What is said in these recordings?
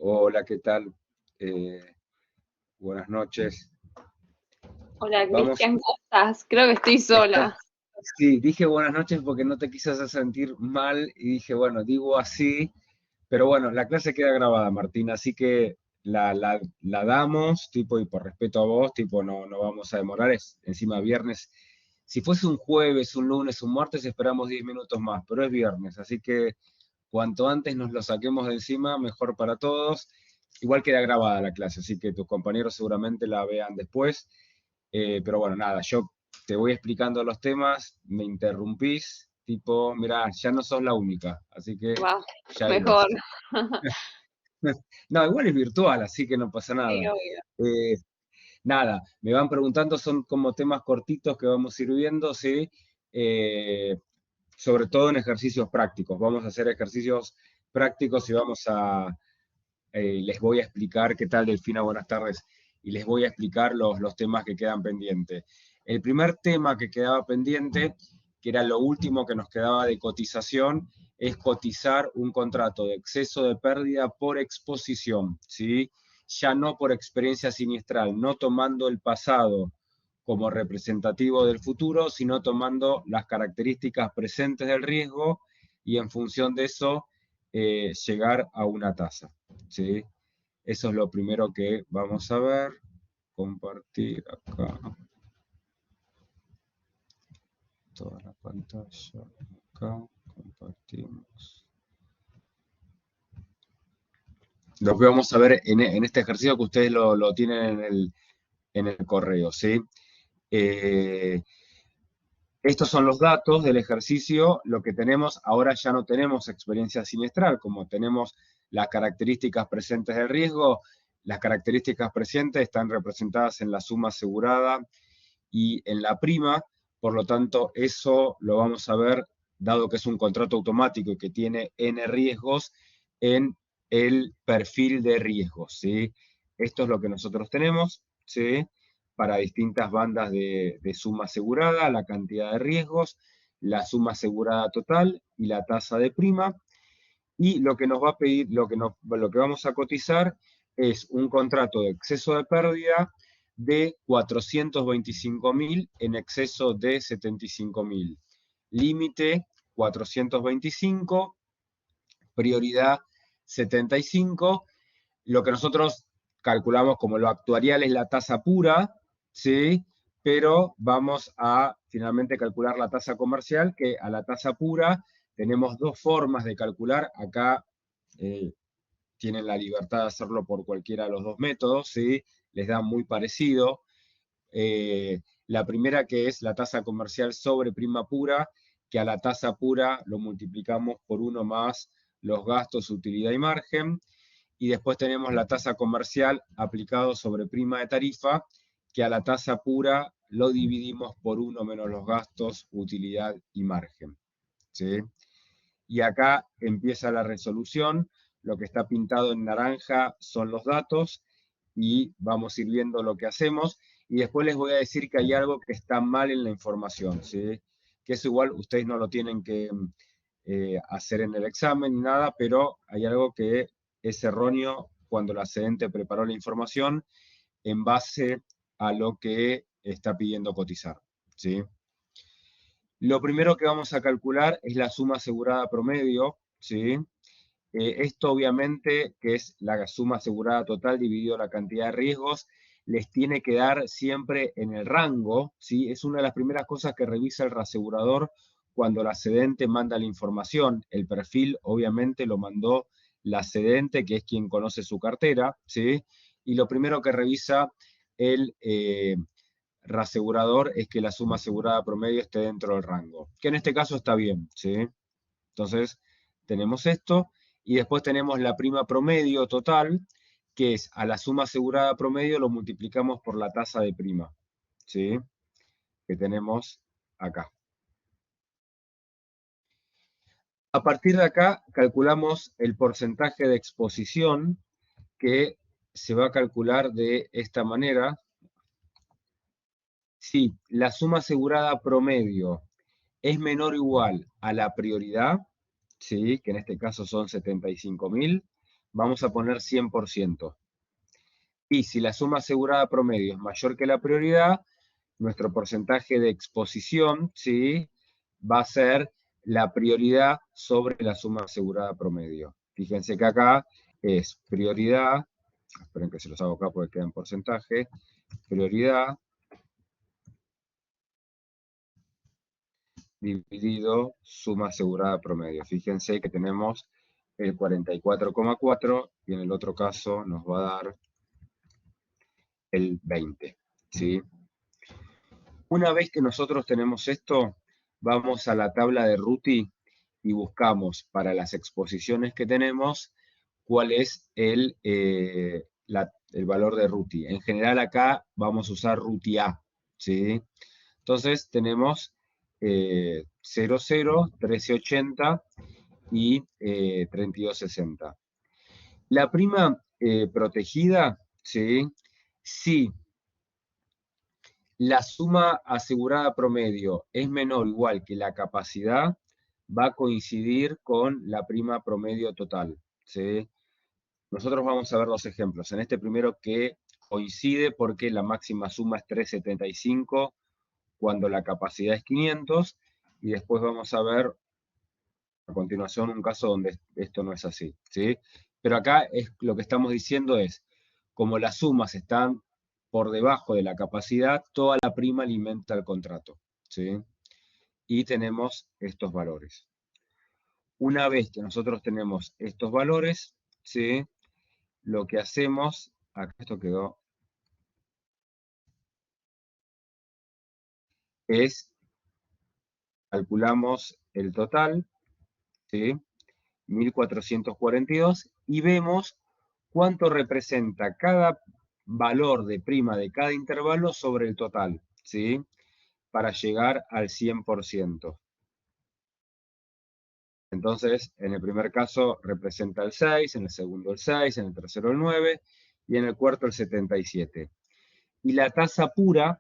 Hola, ¿qué tal? Eh, Buenas noches. Hola Vamos, Cristian, ¿cómo estás? Creo que estoy está, sola. sí, dije buenas noches porque no te quise hacer sentir mal y dije, bueno, digo así, pero bueno, la clase queda grabada, Martín, así que la damos, tipo, y por respeto a vos, tipo, no vamos a demorar, es encima viernes. Si fuese un jueves, un lunes, un martes, esperamos 10 minutos más, pero es viernes, así que cuanto antes nos lo saquemos de encima, mejor para todos. Igual queda grabada la clase, así que tus compañeros seguramente la vean después. Pero bueno, nada, yo te voy explicando los temas, me interrumpís, tipo, mirá, ya no sos la única, así que Va, ya mejor. irás. No, igual es virtual, así que no pasa Sí, nada. obvio. Eh, Nada, me van preguntando, son como temas cortitos que vamos a ir viendo, ¿sí? Eh, Sobre todo en ejercicios prácticos. Vamos a hacer ejercicios prácticos y les voy a explicar, ¿qué tal, Delfina? Buenas tardes. Y les voy a explicar los temas que quedan pendientes. El primer tema que quedaba pendiente, que era lo último que nos quedaba de cotización, es cotizar un contrato de exceso de pérdida por exposición, ¿sí? Ya no por experiencia siniestral, no tomando el pasado como representativo del futuro, sino tomando las características presentes del riesgo y en función de eso llegar a una tasa. ¿Sí? Eso es lo primero que vamos a ver. Compartir acá toda la pantalla. Acá compartimos. Lo que vamos a ver en este ejercicio que ustedes lo tienen en el correo, ¿sí? Eh, Estos son los datos del ejercicio, lo que tenemos, ahora ya no tenemos experiencia siniestral, como tenemos las características presentes del riesgo, las características presentes están representadas en la suma asegurada y en la prima, por lo tanto eso lo vamos a ver, dado que es un contrato automático y que tiene N riesgos, en el perfil de riesgos, ¿sí? Esto es lo que nosotros tenemos, ¿sí? Para distintas bandas de suma asegurada, la cantidad de riesgos, la suma asegurada total y la tasa de prima. Y lo que nos va a pedir, lo que vamos a cotizar es un contrato de exceso de pérdida de 425.000 en exceso de 75.000. Límite 425, prioridad 75. Lo que nosotros calculamos como lo actuarial es la tasa pura, ¿sí? Pero vamos a finalmente calcular la tasa comercial, que a la tasa pura tenemos dos formas de calcular. Acá eh, tienen la libertad de hacerlo por cualquiera de los dos métodos, ¿sí? Les da muy parecido. La primera que es la tasa comercial sobre prima pura, que a la tasa pura lo multiplicamos por 1 más los gastos, utilidad y margen. Y después tenemos la tasa comercial aplicado sobre prima de tarifa, que a la tasa pura lo dividimos por 1 menos los gastos, utilidad y margen. ¿Sí? Y acá empieza la resolución. Lo que está pintado en naranja son los datos y vamos a ir viendo lo que hacemos. Y después les voy a decir que hay algo que está mal en la información, ¿sí? Que eso igual ustedes no lo tienen que hacer en el examen ni nada, pero hay algo que es erróneo cuando la sedente preparó la información en base a lo que está pidiendo cotizar, ¿sí? Lo primero que vamos a calcular es la suma asegurada promedio, ¿sí? Esto obviamente, que es la suma asegurada total dividido la cantidad de riesgos, les tiene que dar siempre en el rango, ¿sí? Es una de las primeras cosas que revisa el reasegurador cuando la cedente manda la información. El perfil obviamente lo mandó la cedente, que es quien conoce su cartera, ¿sí? Y lo primero que revisa el reasegurador es que la suma asegurada promedio esté dentro del rango, que en este caso está bien, ¿sí? Entonces, tenemos esto y después tenemos la prima promedio total, que es a la suma asegurada promedio lo multiplicamos por la tasa de prima, ¿sí? Que tenemos acá. A partir de acá calculamos el porcentaje de exposición que se va a calcular de esta manera. Si la suma asegurada promedio es menor o igual a la prioridad, ¿sí? Que en este caso son 75.000, vamos a poner 100%. Y si la suma asegurada promedio es mayor que la prioridad, nuestro porcentaje de exposición, ¿sí?, va a ser la prioridad sobre la suma asegurada promedio. Fíjense que acá es prioridad, esperen que se los hago acá porque queda en porcentaje, prioridad dividido suma asegurada promedio. Fíjense que tenemos el 44,4 y en el otro caso nos va a dar el 20, ¿sí? Una vez que nosotros tenemos esto, vamos a la tabla de Ruti y buscamos para las exposiciones que tenemos cuál es el valor de Ruti. En general acá vamos a usar Ruti A, ¿sí? Entonces tenemos 0,0, 13,80 y 32,60. La prima protegida, ¿sí?, si la suma asegurada promedio es menor o igual que la capacidad, va a coincidir con la prima promedio total, ¿sí? Nosotros vamos a ver los ejemplos. En este primero que coincide porque la máxima suma es 375 cuando la capacidad es 500, y después vamos a ver a continuación un caso donde esto no es así, ¿sí? Pero acá lo que estamos diciendo es, como las sumas están por debajo de la capacidad, toda la prima alimenta el contrato, ¿sí? Y tenemos estos valores. Una vez que nosotros tenemos estos valores, ¿sí?, lo que hacemos, acá esto quedó, es calculamos el total, ¿sí?, 1442, y vemos cuánto representa cada valor de prima de cada intervalo sobre el total, ¿sí?, para llegar al 100%. Entonces, en el primer caso representa el 6, en el segundo el 6, en el tercero el 9 y en el cuarto el 77. Y la tasa pura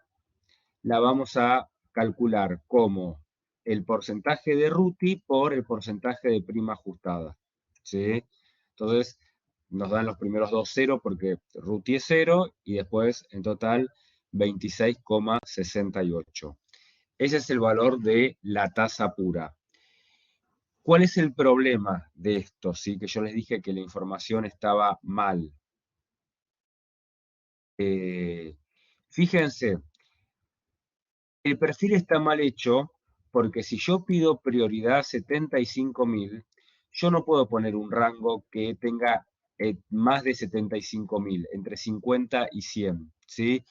la vamos a calcular como el porcentaje de Ruti por el porcentaje de prima ajustada, ¿sí? Entonces, nos dan los primeros dos 0 porque Ruti es 0 y después en total 26,68. Ese es el valor de la tasa pura. ¿Cuál es el problema de esto? ¿Sí? Que yo les dije que la información estaba mal. Fíjense, el perfil está mal hecho porque si yo pido prioridad 75.000, yo no puedo poner un rango que tenga más de 75.000, entre 50 y 100, ¿sí?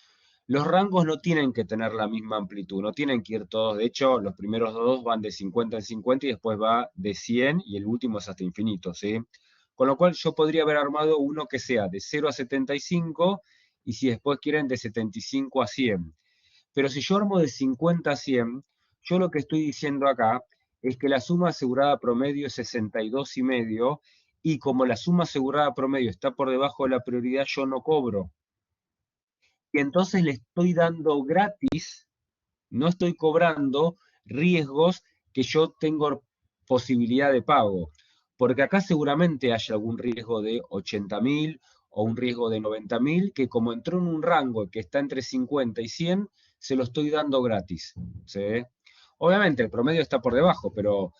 Los rangos no tienen que tener la misma amplitud, no tienen que ir todos. De hecho, los primeros dos van de 50 en 50 y después va de 100 y el último es hasta infinito, ¿sí? Con lo cual yo podría haber armado uno que sea de 0 a 75 y si después quieren de 75 a 100. Pero si yo armo de 50 a 100, yo lo que estoy diciendo acá es que la suma asegurada promedio es 62,5 y como la suma asegurada promedio está por debajo de la prioridad, yo no cobro. Y entonces le estoy dando gratis, no estoy cobrando riesgos que yo tengo posibilidad de pago. Porque acá seguramente haya algún riesgo de 80.000 o un riesgo de 90.000, que como entró en un rango que está entre 50 y 100, se lo estoy dando gratis, ¿sí? Obviamente el promedio está por debajo, pero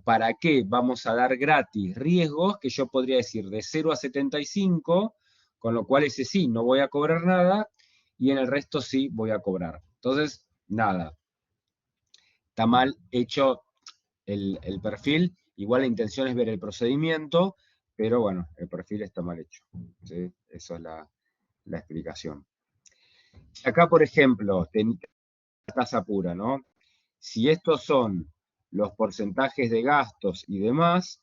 ¿para qué vamos a dar gratis riesgos que yo podría decir de 0 a 75, con lo cual ese sí, no voy a cobrar nada, y en el resto sí voy a cobrar? Entonces, nada, está mal hecho el perfil. Igual la intención es ver el procedimiento, pero bueno, el perfil está mal hecho, ¿sí? Esa es la explicación. Acá, por ejemplo, la tasa pura, ¿no? Si estos son los porcentajes de gastos y demás,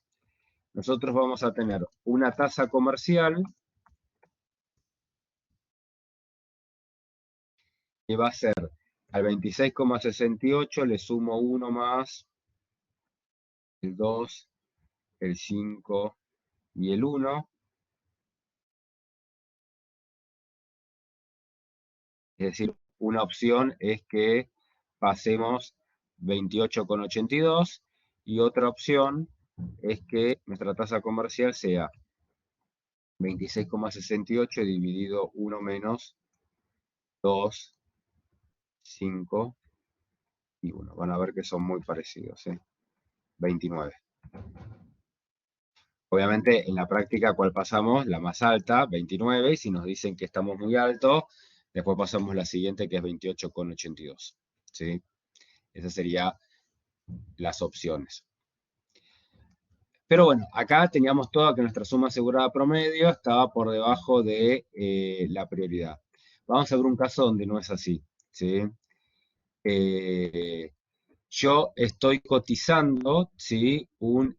nosotros vamos a tener una tasa comercial que va a ser al 26,68 le sumo 1 más el 2, el 5 y el 1. Es decir, una opción es que pasemos 28,82 y otra opción es que nuestra tasa comercial sea 26,68 dividido 1 menos 2, 5 y 1. Van a ver que son muy parecidos, ¿eh? 29. Obviamente, en la práctica, ¿cuál pasamos? La más alta, 29, y si nos dicen que estamos muy altos, después pasamos la siguiente, que es 28,82. ¿Sí? Esas serían las opciones. Pero bueno, acá teníamos todo que nuestra suma asegurada promedio estaba por debajo de la prioridad. Vamos a ver un caso donde no es así. ¿Sí? Yo estoy cotizando, ¿sí? Un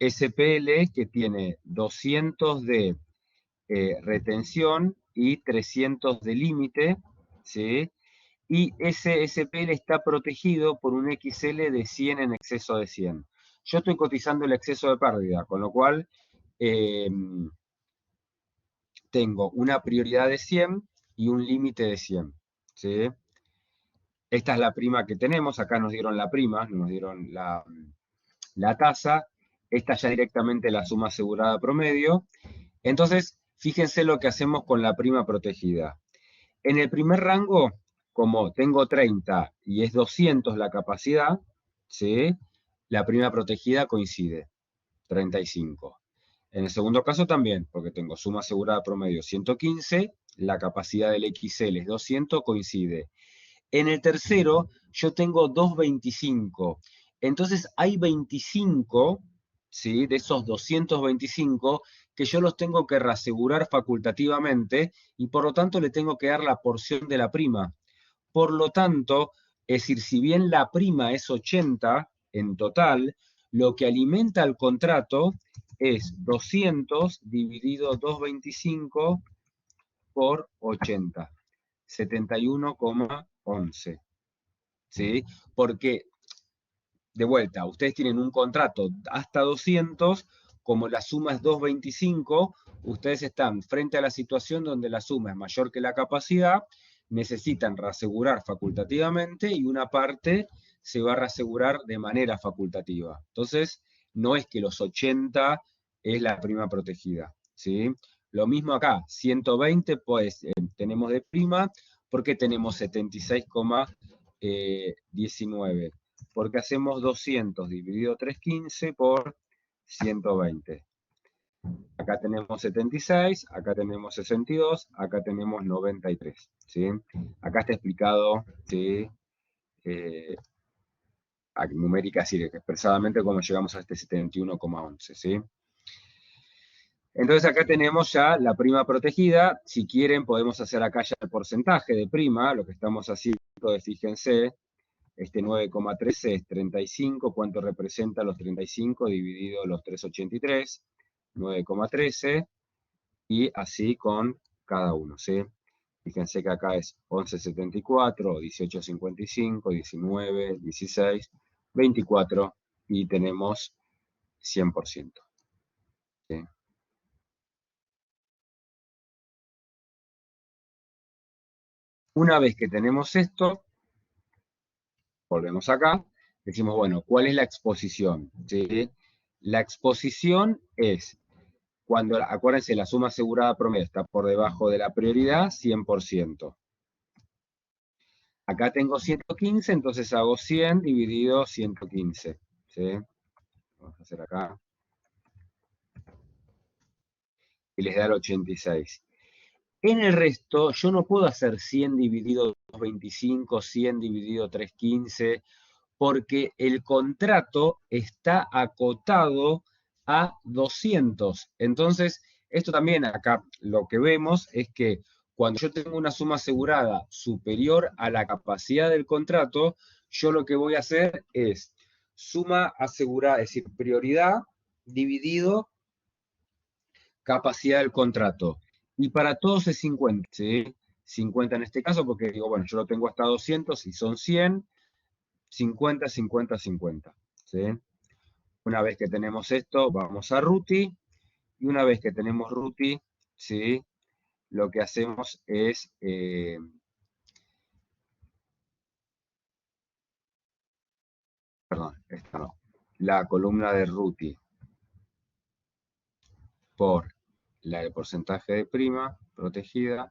SPL que tiene 200 de retención y 300 de límite, ¿sí? Y ese SPL está protegido por un XL de 100 en exceso de 100. Yo estoy cotizando el exceso de pérdida, con lo cual eh, tengo una prioridad de 100 y un límite de 100, ¿sí? Esta es la prima que tenemos, acá nos dieron la prima, nos dieron la tasa, esta ya directamente la suma asegurada promedio. Entonces, fíjense lo que hacemos con la prima protegida. En el primer rango, como tengo 30 y es 200 la capacidad, ¿sí? La prima protegida coincide, 35. En el segundo caso también, porque tengo suma asegurada promedio 115, la capacidad del XL es 200, coincide. En el tercero, yo tengo 225. Entonces, hay 25, ¿sí? De esos 225 que yo los tengo que reasegurar facultativamente y por lo tanto le tengo que dar la porción de la prima. Por lo tanto, es decir, si bien la prima es 80 en total, lo que alimenta el contrato es 200 dividido 225 por 80, 71,11. ¿Sí? Porque, de vuelta, ustedes tienen un contrato hasta 200, como la suma es 225, ustedes están frente a la situación donde la suma es mayor que la capacidad, necesitan reasegurar facultativamente y una parte se va a reasegurar de manera facultativa. Entonces, no es que los 80 es la prima protegida, ¿sí? Lo mismo acá, 120 pues tenemos de prima porque tenemos 76,19, porque hacemos 200 dividido 315 por 120. Acá tenemos 76, acá tenemos 62, acá tenemos 93, ¿sí? Acá está explicado, ¿sí? Eh, numérica, así expresadamente, cómo llegamos a este 71,11, ¿sí? Entonces acá tenemos ya la prima protegida. Si quieren, podemos hacer acá ya el porcentaje de prima, lo que estamos haciendo, fíjense, este 9,13 es 35, ¿cuánto representa los 35 dividido los 383? 9,13, y así con cada uno, ¿sí? Fíjense que acá es 11,74, 18,55, 19, 16, 24, y tenemos 100%. ¿Sí? Una vez que tenemos esto, volvemos acá, decimos, bueno, ¿cuál es la exposición? ¿Sí? La exposición es cuando, acuérdense, la suma asegurada promedio está por debajo de la prioridad, 100%. Acá tengo 115, entonces hago 100 dividido 115. ¿Sí? Vamos a hacer acá. Y les da el 86. En el resto, yo no puedo hacer 100 dividido 225, 100 dividido 315, porque el contrato está acotado a 200. Entonces, esto también acá lo que vemos es que cuando yo tengo una suma asegurada superior a la capacidad del contrato, yo lo que voy a hacer es suma asegurada, es decir, prioridad dividido capacidad del contrato. Y para todos es 50, ¿sí? 50 en este caso, porque digo, bueno, yo lo tengo hasta 200 y son 100, 50, 50, 50. ¿Sí? Una vez que tenemos esto, vamos a Ruti. Y una vez que tenemos Ruti, ¿sí? Lo que hacemos es, perdón, esta no, la columna de Ruti. por el porcentaje de prima protegida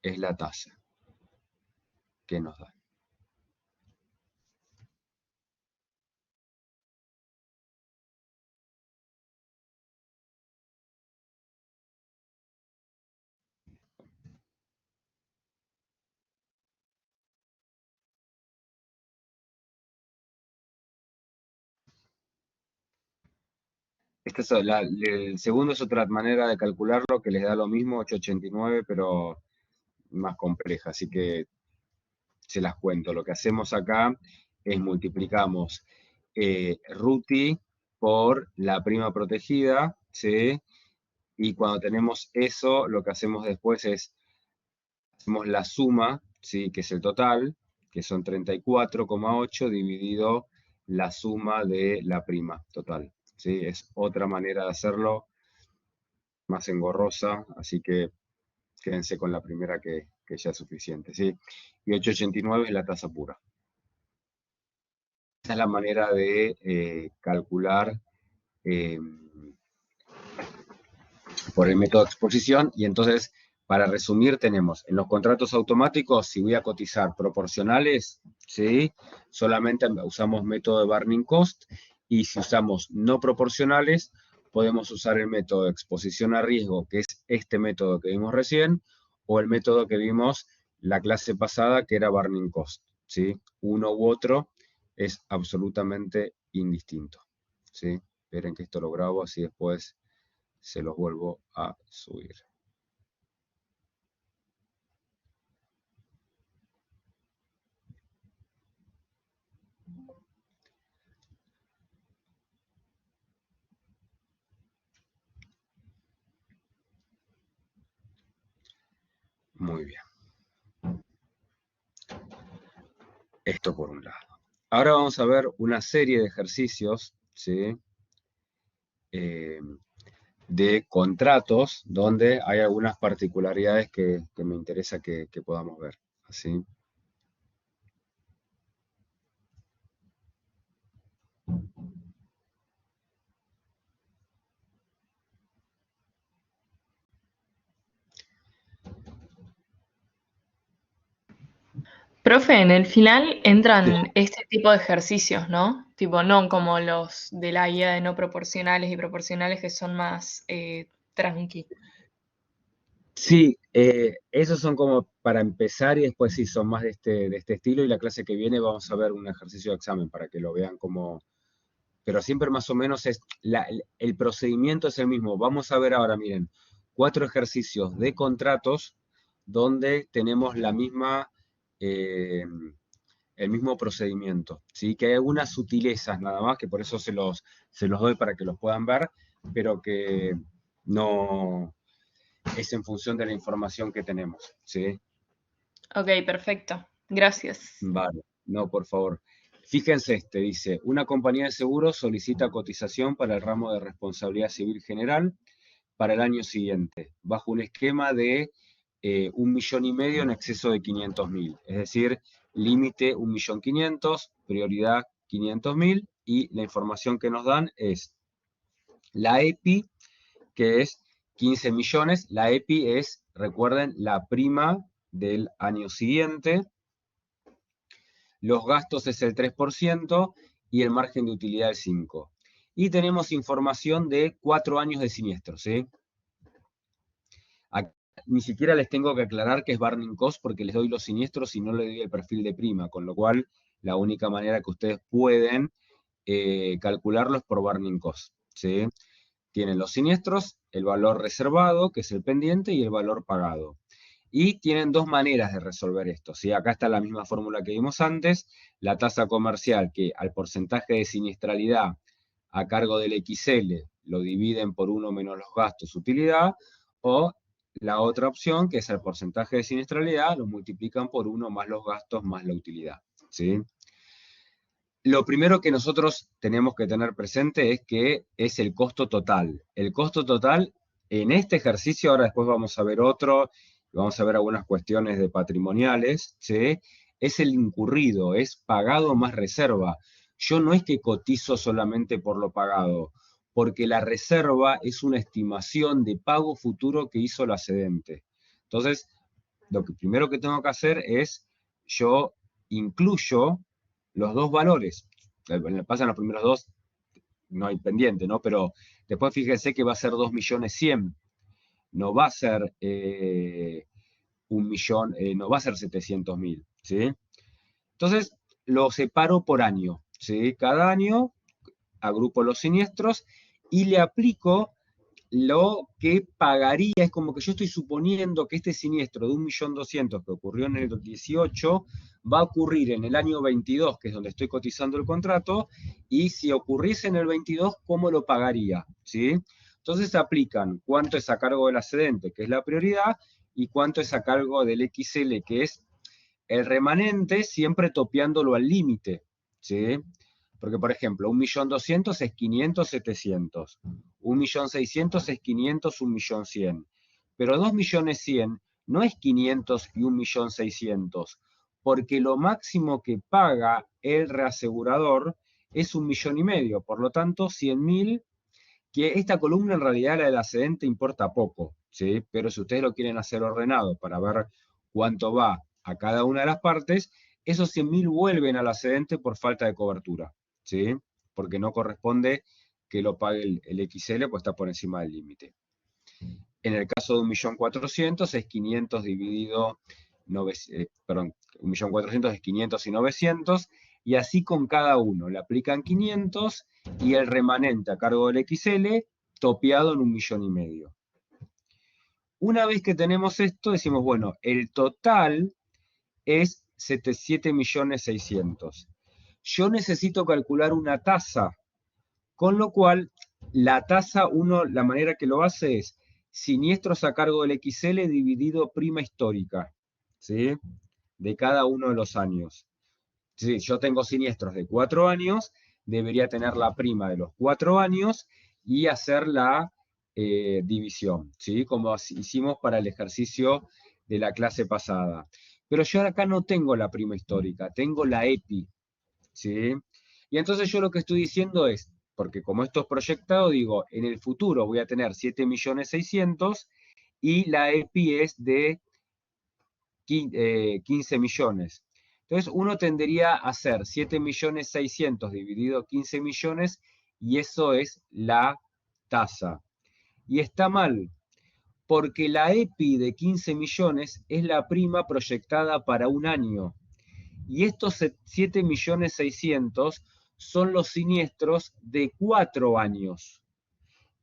es la tasa que nos da. El segundo es otra manera de calcularlo que les da lo mismo, 8,89, pero más compleja, así que se las cuento. Lo que hacemos acá es multiplicamos RUTI por la prima protegida, ¿sí? Y cuando tenemos eso, lo que hacemos después es, hacemos la suma, ¿sí? Que es el total, que son 34,8 dividido la suma de la prima total, ¿sí? Es otra manera de hacerlo, más engorrosa, así que quédense con la primera que ya es suficiente, ¿sí? Y 8,89 es la tasa pura. Esa es la manera de calcular eh, por el método de exposición. Y entonces, para resumir, tenemos en los contratos automáticos, si voy a cotizar proporcionales, ¿sí? Solamente usamos método de Burning Cost, y si usamos no proporcionales, podemos usar el método de exposición a riesgo, que es este método que vimos recién, o el método que vimos la clase pasada, que era Burning Cost, ¿sí? Uno u otro es absolutamente indistinto, ¿sí? Esperen que esto lo grabo, así después se los vuelvo a subir. Muy bien. Esto por un lado. Ahora vamos a ver una serie de ejercicios, ¿sí? Eh, de contratos donde hay algunas particularidades que me interesa que podamos ver. ¿Sí? Profe, en el final Sí. entran este tipo de ejercicios, ¿no? Tipo, no como los de la guía de no proporcionales y proporcionales que son más tranqui. Sí, esos son como para empezar y después sí, son más de este estilo y la clase que viene vamos a ver un ejercicio de examen para que lo vean como, pero siempre más o menos es, el procedimiento es el mismo. Vamos a ver ahora, miren, 4 ejercicios de contratos donde tenemos la misma, eh, el mismo procedimiento, ¿sí? Que hay algunas sutilezas nada más, que por eso se los doy para que los puedan ver, pero que no es en función de la información que tenemos, ¿sí? Ok, perfecto. Gracias. Vale, no, por favor. Fíjense este, dice, una compañía de seguros solicita cotización para el ramo de responsabilidad civil general para el año siguiente, bajo un esquema de 1,5 millones en exceso de 500.000. Es decir, límite 1.500.000, prioridad 500.000, y la información que nos dan es la EPI, que es 15 millones. La EPI es, recuerden, la prima del año siguiente. Los gastos es el 3% y el margen de utilidad el 5%. Y tenemos información de 4 años de siniestro, ¿sí? Acá ni siquiera les tengo que aclarar que es Burning Cost porque les doy los siniestros y no le doy el perfil de prima, con lo cual la única manera que ustedes pueden calcularlo es por Burning Cost, ¿sí? Tienen los siniestros, el valor reservado, que es el pendiente, y el valor pagado. Y tienen dos maneras de resolver esto, ¿sí? Acá está la misma fórmula que vimos antes, la tasa comercial que al porcentaje de siniestralidad a cargo del XL lo dividen por 1 menos los gastos utilidad, o la otra opción, que es el porcentaje de siniestralidad, lo multiplican por 1 más los gastos más la utilidad, ¿sí? Lo primero que nosotros tenemos que tener presente es que es el costo total. El costo total en este ejercicio, ahora después vamos a ver otro, vamos a ver algunas cuestiones de patrimoniales, ¿sí? Es el incurrido, es pagado más reserva. Yo no es que cotizo solamente por lo pagado, porque la reserva es una estimación de pago futuro que hizo la cedente. Entonces, lo que primero que tengo que hacer es, yo incluyo los dos valores. Pasan los primeros dos, no hay pendiente, ¿no? Pero después fíjense que va a ser 2.100.000, no va a ser 1.000.000, no va a ser 700.000, ¿sí? Entonces, lo separo por año, ¿sí? Cada año agrupo los siniestros y le aplico lo que pagaría. Es como que yo estoy suponiendo que este siniestro de 1.200.000 que ocurrió en el 18 va a ocurrir en el año 22, que es donde estoy cotizando el contrato, y si ocurriese en el 22, ¿cómo lo pagaría? ¿Sí? Entonces se aplican cuánto es a cargo del excedente, que es la prioridad, y cuánto es a cargo del XL, que es el remanente, siempre topeándolo al límite, ¿sí? Porque, por ejemplo, 1.200.000 es 500, 700. 1.600.000 es 500, 1.100.000. Pero 2.100.000 no es 500 y 1.600.000, porque lo máximo que paga el reasegurador es 1.500.000. Por lo tanto, 100.000, que esta columna en realidad la del excedente importa poco, ¿sí? Pero si ustedes lo quieren hacer ordenado para ver cuánto va a cada una de las partes, esos 100.000 vuelven al excedente por falta de cobertura, ¿sí? Porque no corresponde que lo pague el XL, pues está por encima del límite. En el caso de 1.400.000 es 500 dividido, 1.400.000 es 500 y 900, y así con cada uno. Le aplican 500 y el remanente a cargo del XL topeado en 1.500.000. Una vez que tenemos esto, decimos, bueno, el total es 7.600.000. Yo necesito calcular una tasa, con lo cual la tasa, la manera que lo hace es siniestros a cargo del XL dividido prima histórica, ¿sí? De cada uno de los años. Si yo tengo siniestros de 4 años, debería tener la prima de los 4 años y hacer la división, ¿sí? Como hicimos para el ejercicio de la clase pasada. Pero yo acá no tengo la prima histórica, tengo la EPI, ¿sí? Y entonces yo lo que estoy diciendo es, porque como esto es proyectado, digo, en el futuro voy a tener 7.600.000 y la EPI es de 15 millones. Entonces uno tendería a hacer 7.600.000 dividido 15 millones y eso es la tasa. Y está mal, porque la EPI de 15 millones es la prima proyectada para un año. Y estos 7.600.000 son los siniestros de 4 años.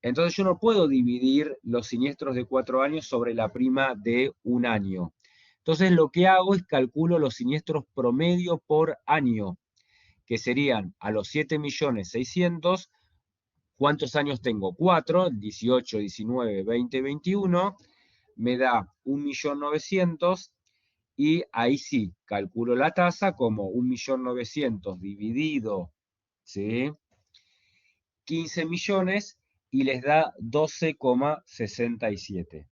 Entonces yo no puedo dividir los siniestros de 4 años sobre la prima de un año. Entonces lo que hago es calculo los siniestros promedio por año, que serían a los 7.600.000, ¿cuántos años tengo? 4, 18, 19, 20, 21, me da 1.900.000 y ahí sí, calculo la tasa como 1.900.000 dividido, ¿sí? 15 millones y les da 12,67.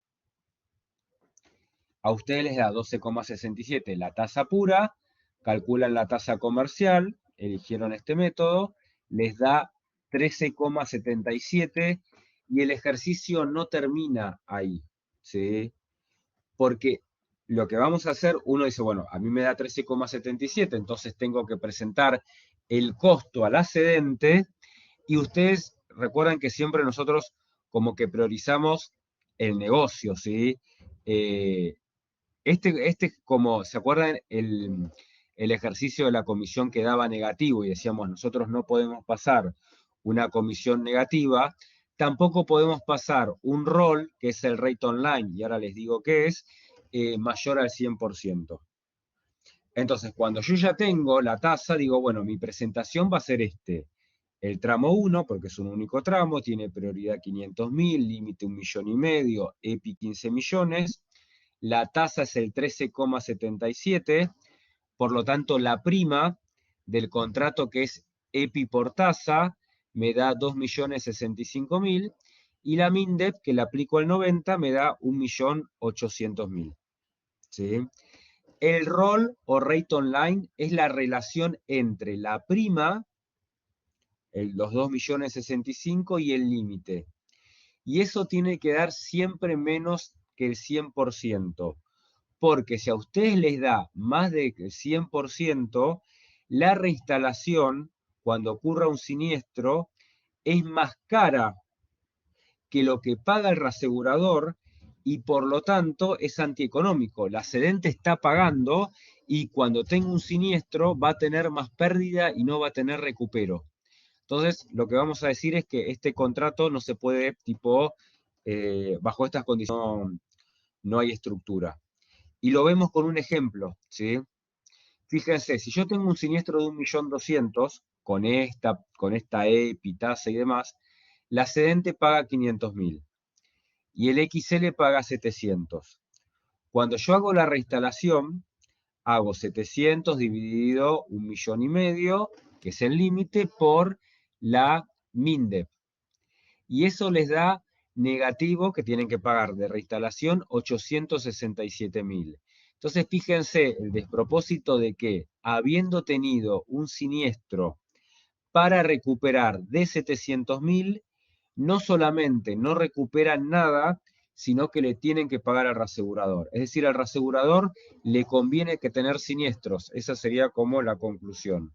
A ustedes les da 12,67 la tasa pura, calculan la tasa comercial, eligieron este método, les da 13,77 y el ejercicio no termina ahí, ¿sí? Porque lo que vamos a hacer, uno dice, bueno, a mí me da 13,77, entonces tengo que presentar el costo al excedente, y ustedes recuerdan que siempre nosotros como que priorizamos el negocio, ¿sí? Como, ¿se acuerdan el ejercicio de la comisión que daba negativo? Y decíamos, nosotros no podemos pasar una comisión negativa, tampoco podemos pasar un rol, que es el rate online, y ahora les digo qué es, mayor al 100%. Entonces, cuando yo ya tengo la tasa, digo, bueno, mi presentación va a ser el tramo 1, porque es un único tramo, tiene prioridad 500.000, límite 1.500.000, EPI 15 millones, la tasa es el 13,77, por lo tanto la prima del contrato, que es EPI por tasa, me da 2.065.000, y la MINDEP, que le aplico al 90, me da 1.800.000, ¿sí? El roll o rate online es la relación entre la prima los 2.065.000 y el límite. Y eso tiene que dar siempre menos que el 100%, porque si a ustedes les da más del 100%, la reinstalación, cuando ocurra un siniestro, es más cara que lo que paga el reasegurador y por lo tanto es antieconómico. La cedente está pagando y cuando tenga un siniestro va a tener más pérdida y no va a tener recupero. Entonces, lo que vamos a decir es que este contrato no se puede, bajo estas condiciones no hay estructura. Y lo vemos con un ejemplo, ¿sí? Fíjense, si yo tengo un siniestro de 1.200.000 con esta EPI, tasa y demás, la cedente paga 500.000 y el XL paga 700. Cuando yo hago la reinstalación, hago 700 dividido 1.500.000, que es el límite, por la MINDEP. Y eso les da negativo que tienen que pagar de reinstalación 867.000. Entonces, fíjense el despropósito de que, habiendo tenido un siniestro para recuperar de 700.000, no solamente no recuperan nada, sino que le tienen que pagar al reasegurador. Es decir, al reasegurador le conviene que tener siniestros. Esa sería como la conclusión.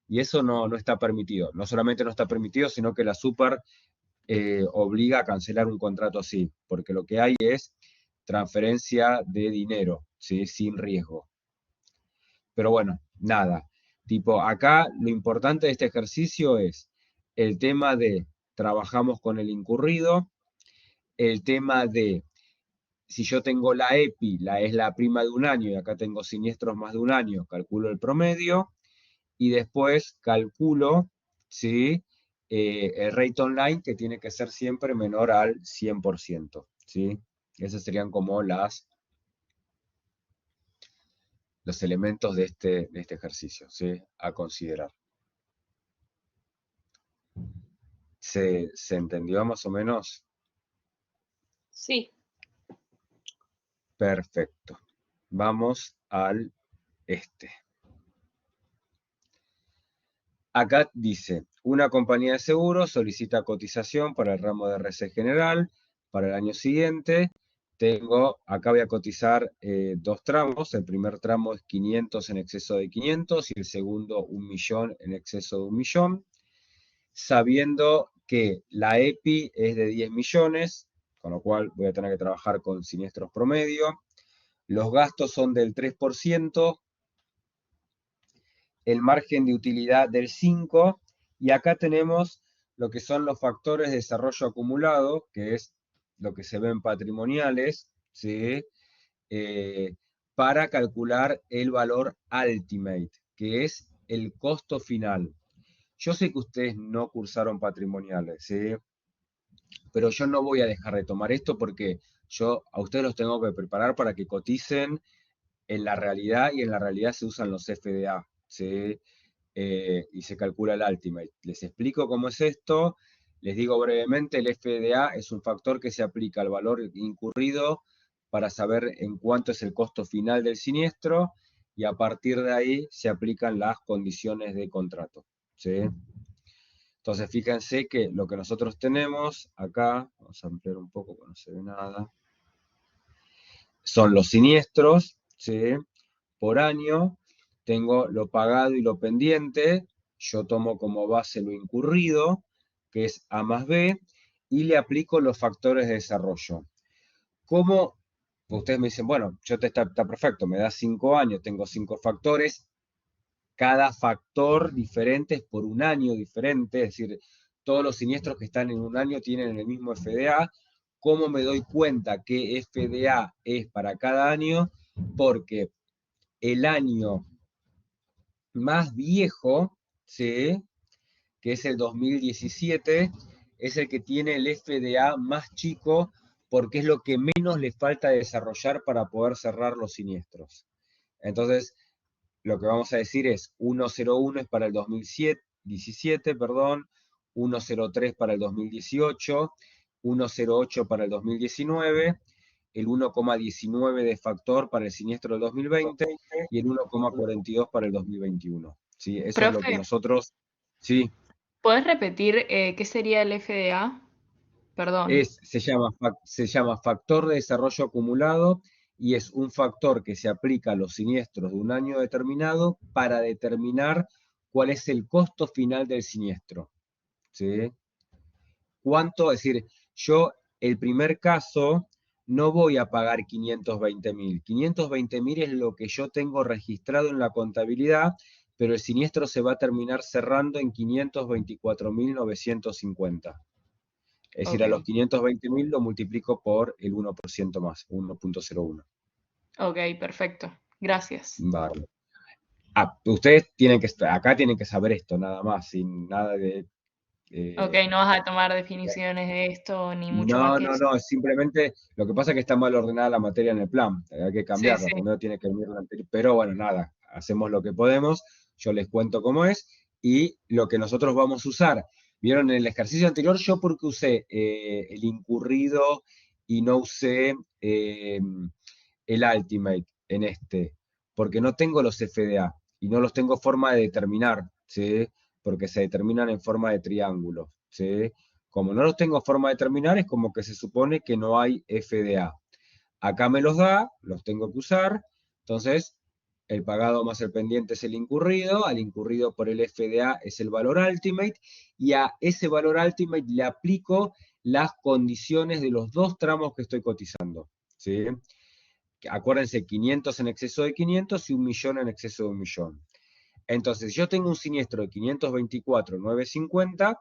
Y eso no está permitido. No solamente no está permitido, sino que la super obliga a cancelar un contrato así, porque lo que hay es transferencia de dinero, ¿sí? Sin riesgo. Pero bueno, nada. Tipo, acá lo importante de este ejercicio es el tema de trabajamos con el incurrido, el tema de si yo tengo la EPI, es la prima de un año y acá tengo siniestros más de un año, calculo el promedio y después calculo, ¿sí? El rate online que tiene que ser siempre menor al 100%, ¿sí? Esos serían como los elementos de este ejercicio, ¿sí? A considerar. ¿Se entendió más o menos? Sí. Perfecto. Vamos al este. Acá dice, una compañía de seguros solicita cotización para el ramo de RC general para el año siguiente. Acá voy a cotizar dos tramos. El primer tramo es 500 en exceso de 500 y el segundo 1.000.000 en exceso de 1.000.000. Sabiendo que la EPI es de 10 millones, con lo cual voy a tener que trabajar con siniestros promedio. Los gastos son del 3%, el margen de utilidad del 5%, y acá tenemos lo que son los factores de desarrollo acumulado, que es lo que se ve en patrimoniales, ¿sí? Para calcular el valor ultimate, que es el costo final. Yo sé que ustedes no cursaron patrimoniales, ¿sí? Pero yo no voy a dejar de tomar esto porque yo a ustedes los tengo que preparar para que coticen en la realidad y en la realidad se usan los FDA, ¿sí? Y se calcula el ultimate. Les explico cómo es esto. Les digo brevemente, el FDA es un factor que se aplica al valor incurrido para saber en cuánto es el costo final del siniestro y a partir de ahí se aplican las condiciones de contrato, ¿sí? Entonces, fíjense que lo que nosotros tenemos acá, vamos a ampliar un poco porque no se ve nada, son los siniestros, ¿sí? Por año, tengo lo pagado y lo pendiente, yo tomo como base lo incurrido, que es A más B, y le aplico los factores de desarrollo. ¿Cómo? Ustedes me dicen, bueno, está perfecto, me da 5 años, tengo 5 factores, cada factor diferente es por un año diferente, es decir, todos los siniestros que están en un año tienen el mismo FDA. ¿Cómo me doy cuenta qué FDA es para cada año? Porque el año más viejo, ¿sí? Que es el 2017, es el que tiene el FDA más chico porque es lo que menos le falta desarrollar para poder cerrar los siniestros. Entonces, lo que vamos a decir es 101 es para el 2017, perdón, 103 para el 2018, 108 para el 2019, el 1,19 de factor para el siniestro del 2020 y el 1,42 para el 2021. ¿Sí? Eso es lo que Profe, nosotros... Sí, ¿Podés repetir qué sería el FDA? Perdón. Se llama factor de desarrollo acumulado y es un factor que se aplica a los siniestros de un año determinado para determinar cuál es el costo final del siniestro. ¿Sí? ¿Cuánto? Es decir, yo el primer caso no voy a pagar 520.000. 520.000 es lo que yo tengo registrado en la contabilidad, pero el siniestro se va a terminar cerrando en 524.950. Es decir, a los Ok, 520.000 lo multiplico por el 1% más, 1,01. ok, perfecto. Gracias. Vale. Ustedes tienen que, acá tienen que saber esto, nada más, sin nada de... Ok, eh, no vas a tomar definiciones de esto ni mucho más no, que no, eso. no, simplemente lo que pasa es que está mal ordenada la materia en el plan, hay que Sí, cambiarla, sí. primero tiene que venir la anterior, pero bueno, nada, hacemos lo que podemos, yo les cuento cómo es, y lo que nosotros vamos a usar. Vieron en el ejercicio anterior, yo porque usé el incurrido y no usé el Ultimate en este, porque no tengo los FDA y no los tengo forma de determinar, ¿sí? Porque se determinan en forma de triángulo, ¿sí? Como no los tengo forma de determinar, es como que se supone que no hay FDA. Acá me los da, los tengo que usar, entonces el pagado más el pendiente es el incurrido, al incurrido por el FDA es el valor ultimate, y a ese valor ultimate le aplico las condiciones de los dos tramos que estoy cotizando, ¿sí? Acuérdense, 500 en exceso de 500 y 1.000.000 en exceso de 1.000.000. Entonces, yo tengo un siniestro de 524.950,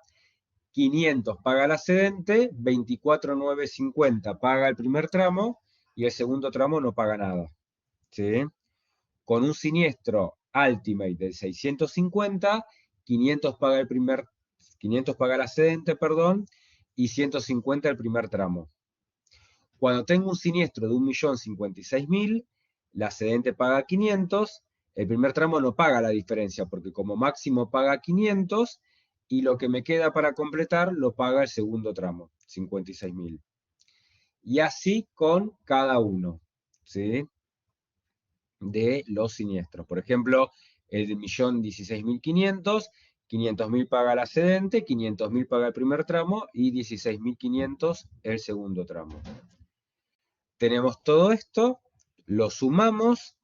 500 paga la cedente, 24.950 paga el primer tramo y el segundo tramo no paga nada. ¿Sí? Con un siniestro Ultimate de 650, 500 paga el primer, 500 paga la cedente, perdón, y 150 el primer tramo. Cuando tengo un siniestro de 1.056.000, la cedente paga 500, el primer tramo no paga la diferencia porque como máximo paga 500 y lo que me queda para completar lo paga el segundo tramo, 56.000. Y así con cada uno, ¿sí? De los siniestros. Por ejemplo, el de 1.016.500, 500.000 paga la cedente, 500.000 paga el primer tramo y 16.500 el segundo tramo. Tenemos todo esto, lo sumamos,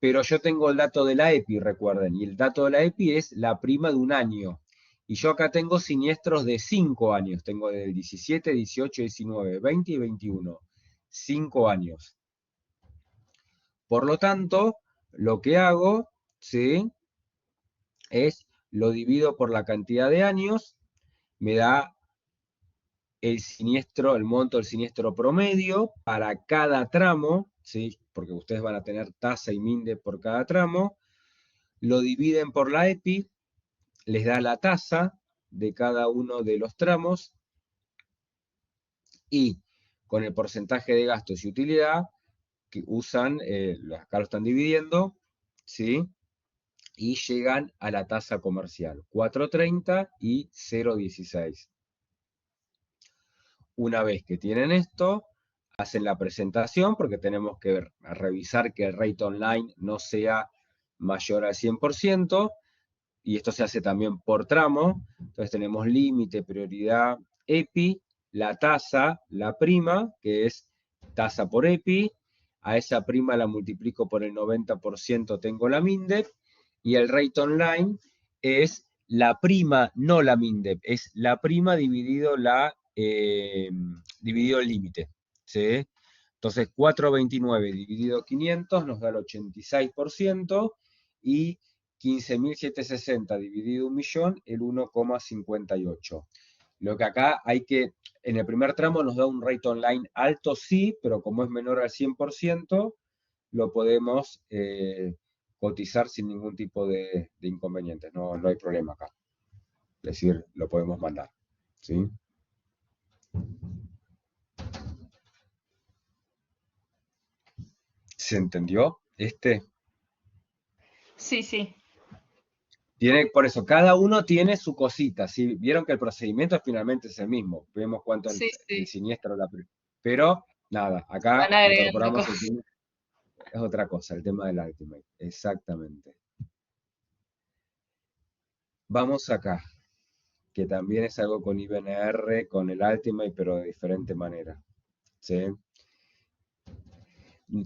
pero yo tengo el dato de la EPI, recuerden, y el dato de la EPI es la prima de un año. Y yo acá tengo siniestros de 5 años, tengo del 17, 18, 19, 20 y 21. 5 años. Por lo tanto, lo que hago, ¿sí? Es lo divido por la cantidad de años, me da el siniestro, el monto del siniestro promedio para cada tramo, ¿sí? Porque ustedes van a tener tasa y minde por cada tramo, lo dividen por la EPI, les da la tasa de cada uno de los tramos y con el porcentaje de gastos y utilidad que usan, acá lo están dividiendo, ¿sí? Y llegan a la tasa comercial, 4.30 y 0.16. Una vez que tienen esto, hacen la presentación porque tenemos que revisar que el rate online no sea mayor al 100%, y esto se hace también por tramo. Entonces tenemos límite, prioridad, EPI, la tasa, la prima, que es tasa por EPI, a esa prima la multiplico por el 90%, tengo la MINDEP, y el rate online es la prima, no la MINDEP, es la prima dividido el límite, ¿sí? Entonces 429 dividido 500 nos da el 86% y 15.760 dividido 1.000.000, el 1,58. Lo que acá hay que, en el primer tramo nos da un rate online alto, sí, pero como es menor al 100%, lo podemos cotizar sin ningún tipo de inconvenientes, no, no hay problema acá. Es decir, lo podemos mandar, ¿sí? ¿Se entendió? Sí, sí. Tiene, por eso, cada uno tiene su cosita. ¿Sí? Vieron que el procedimiento finalmente es el mismo. Vemos cuánto Sí, el sí. siniestro. Pero, nada, acá Van agregando incorporamos el cosas. tema. Es otra cosa, el tema del Ultimate. Exactamente. Vamos acá. que también es algo con IBNR, con el Ultimate, pero de diferente manera. ¿Sí?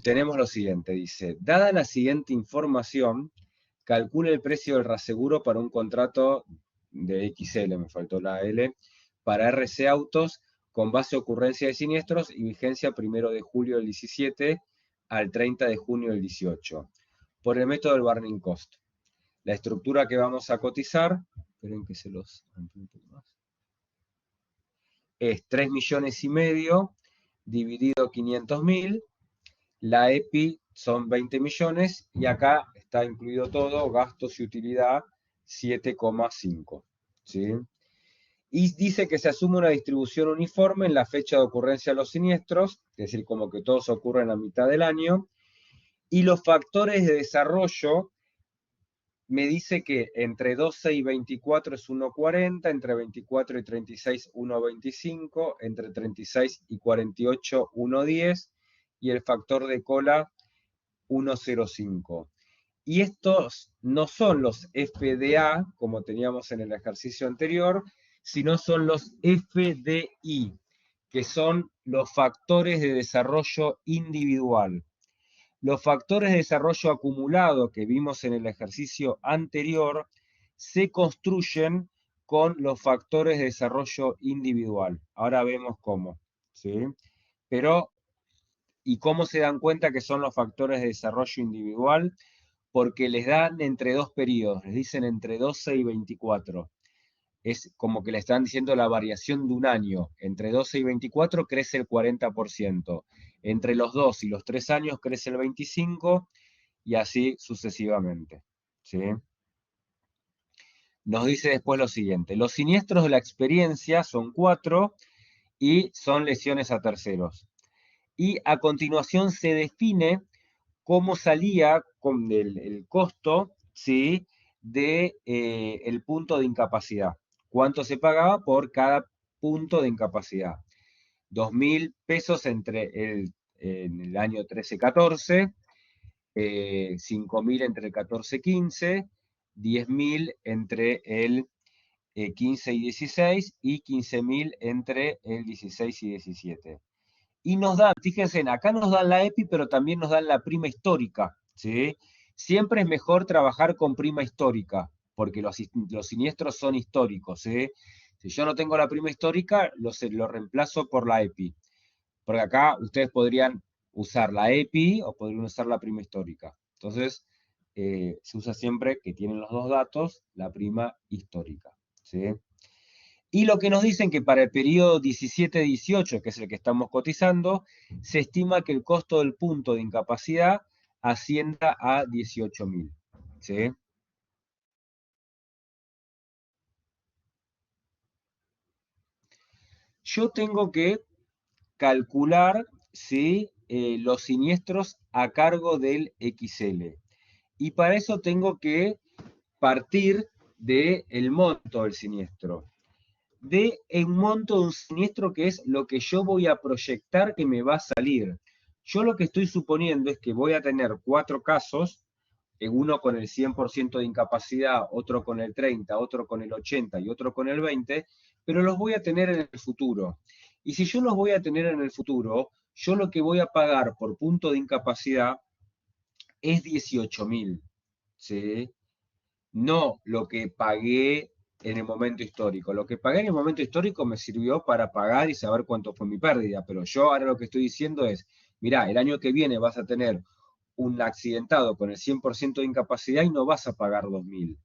Tenemos lo siguiente, dice, dada la siguiente información, calcule el precio del reaseguro para un contrato de XL, me faltó la L, para RC Autos con base a ocurrencia de siniestros y vigencia 1 de julio del 17 al 30 de junio del 18, por el método del Burning Cost. La estructura que vamos a cotizar, esperen que se los amplíe un poco más, es 3,5 millones dividido 500.000. La EPI son 20 millones y acá está incluido todo, gastos y utilidad 7,5. ¿Sí? Y dice que se asume una distribución uniforme en la fecha de ocurrencia de los siniestros, es decir, como que todos ocurren a mitad del año, y los factores de desarrollo me dice que entre 12 y 24 es 1,40, entre 24 y 36 1,25, entre 36 y 48 1,10 y el factor de cola 1,05. Y estos no son los FDA, como teníamos en el ejercicio anterior, sino son los FDI, que son los factores de desarrollo individual. Los factores de desarrollo acumulado que vimos en el ejercicio anterior se construyen con los factores de desarrollo individual. Ahora vemos cómo. ¿Sí? Pero, ¿y cómo se dan cuenta que son los factores de desarrollo individual? Porque les dan entre dos periodos, les dicen entre 12 y 24. Es como que le están diciendo la variación de un año. Entre 12 y 24 crece el 40%. Entre los 2 y los 3 años crece el 25% y así sucesivamente. ¿Sí? Nos dice después lo siguiente. Los siniestros de la experiencia son 4 y son lesiones a terceros. Y a continuación se define cómo salía con el costo, ¿sí?, de el punto de incapacidad. ¿Cuánto se pagaba por cada punto de incapacidad? 2.000 pesos en el año 13-14, 5.000 entre el 14-15, 10.000 entre el 15 y 16 y 15.000 entre el 16 y 17. Y nos dan, fíjense, acá nos dan la EPI, pero también nos dan la prima histórica, ¿sí? Siempre es mejor trabajar con prima histórica, porque los siniestros son históricos, ¿sí? Si yo no tengo la prima histórica, lo reemplazo por la EPI. Porque acá ustedes podrían usar la EPI o podrían usar la prima histórica. Entonces, se usa siempre que tienen los dos datos, la prima histórica, ¿sí? Y lo que nos dicen que para el periodo 17-18, que es el que estamos cotizando, se estima que el costo del punto de incapacidad ascienda a 18.000. ¿Sí? Yo tengo que calcular, ¿sí?, los siniestros a cargo del XL. Y para eso tengo que partir del monto del siniestro. De un monto de un siniestro que es lo que yo voy a proyectar que me va a salir. Yo lo que estoy suponiendo es que voy a tener 4 casos, uno con el 100% de incapacidad, otro con el 30%, otro con el 80% y otro con el 20%, pero los voy a tener en el futuro. Y si yo los voy a tener en el futuro, yo lo que voy a pagar por punto de incapacidad es 18.000, ¿sí? No lo que pagué en el momento histórico. Lo que pagué en el momento histórico me sirvió para pagar y saber cuánto fue mi pérdida, pero yo ahora lo que estoy diciendo es, mirá, el año que viene vas a tener un accidentado con el 100% de incapacidad y no vas a pagar 2.000,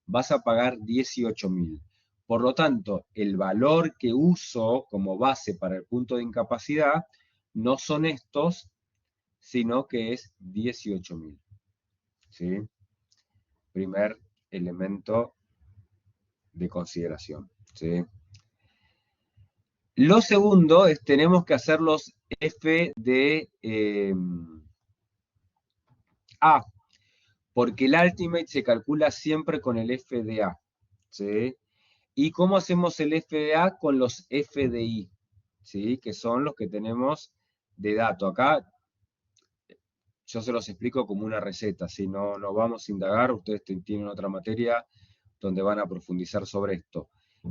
vas a pagar 18.000. Por lo tanto, el valor que uso como base para el punto de incapacidad no son estos, sino que es 18.000. ¿Sí? Primer elemento de consideración. ¿Sí? Lo segundo es tenemos que hacer los F de A, porque el Ultimate se calcula siempre con el FDA. ¿Sí? ¿Y cómo hacemos el FDA? Con los FDI, ¿sí?, que son los que tenemos de dato. Acá yo se los explico como una receta, si no vamos a indagar, ustedes tienen otra materia donde van a profundizar sobre esto.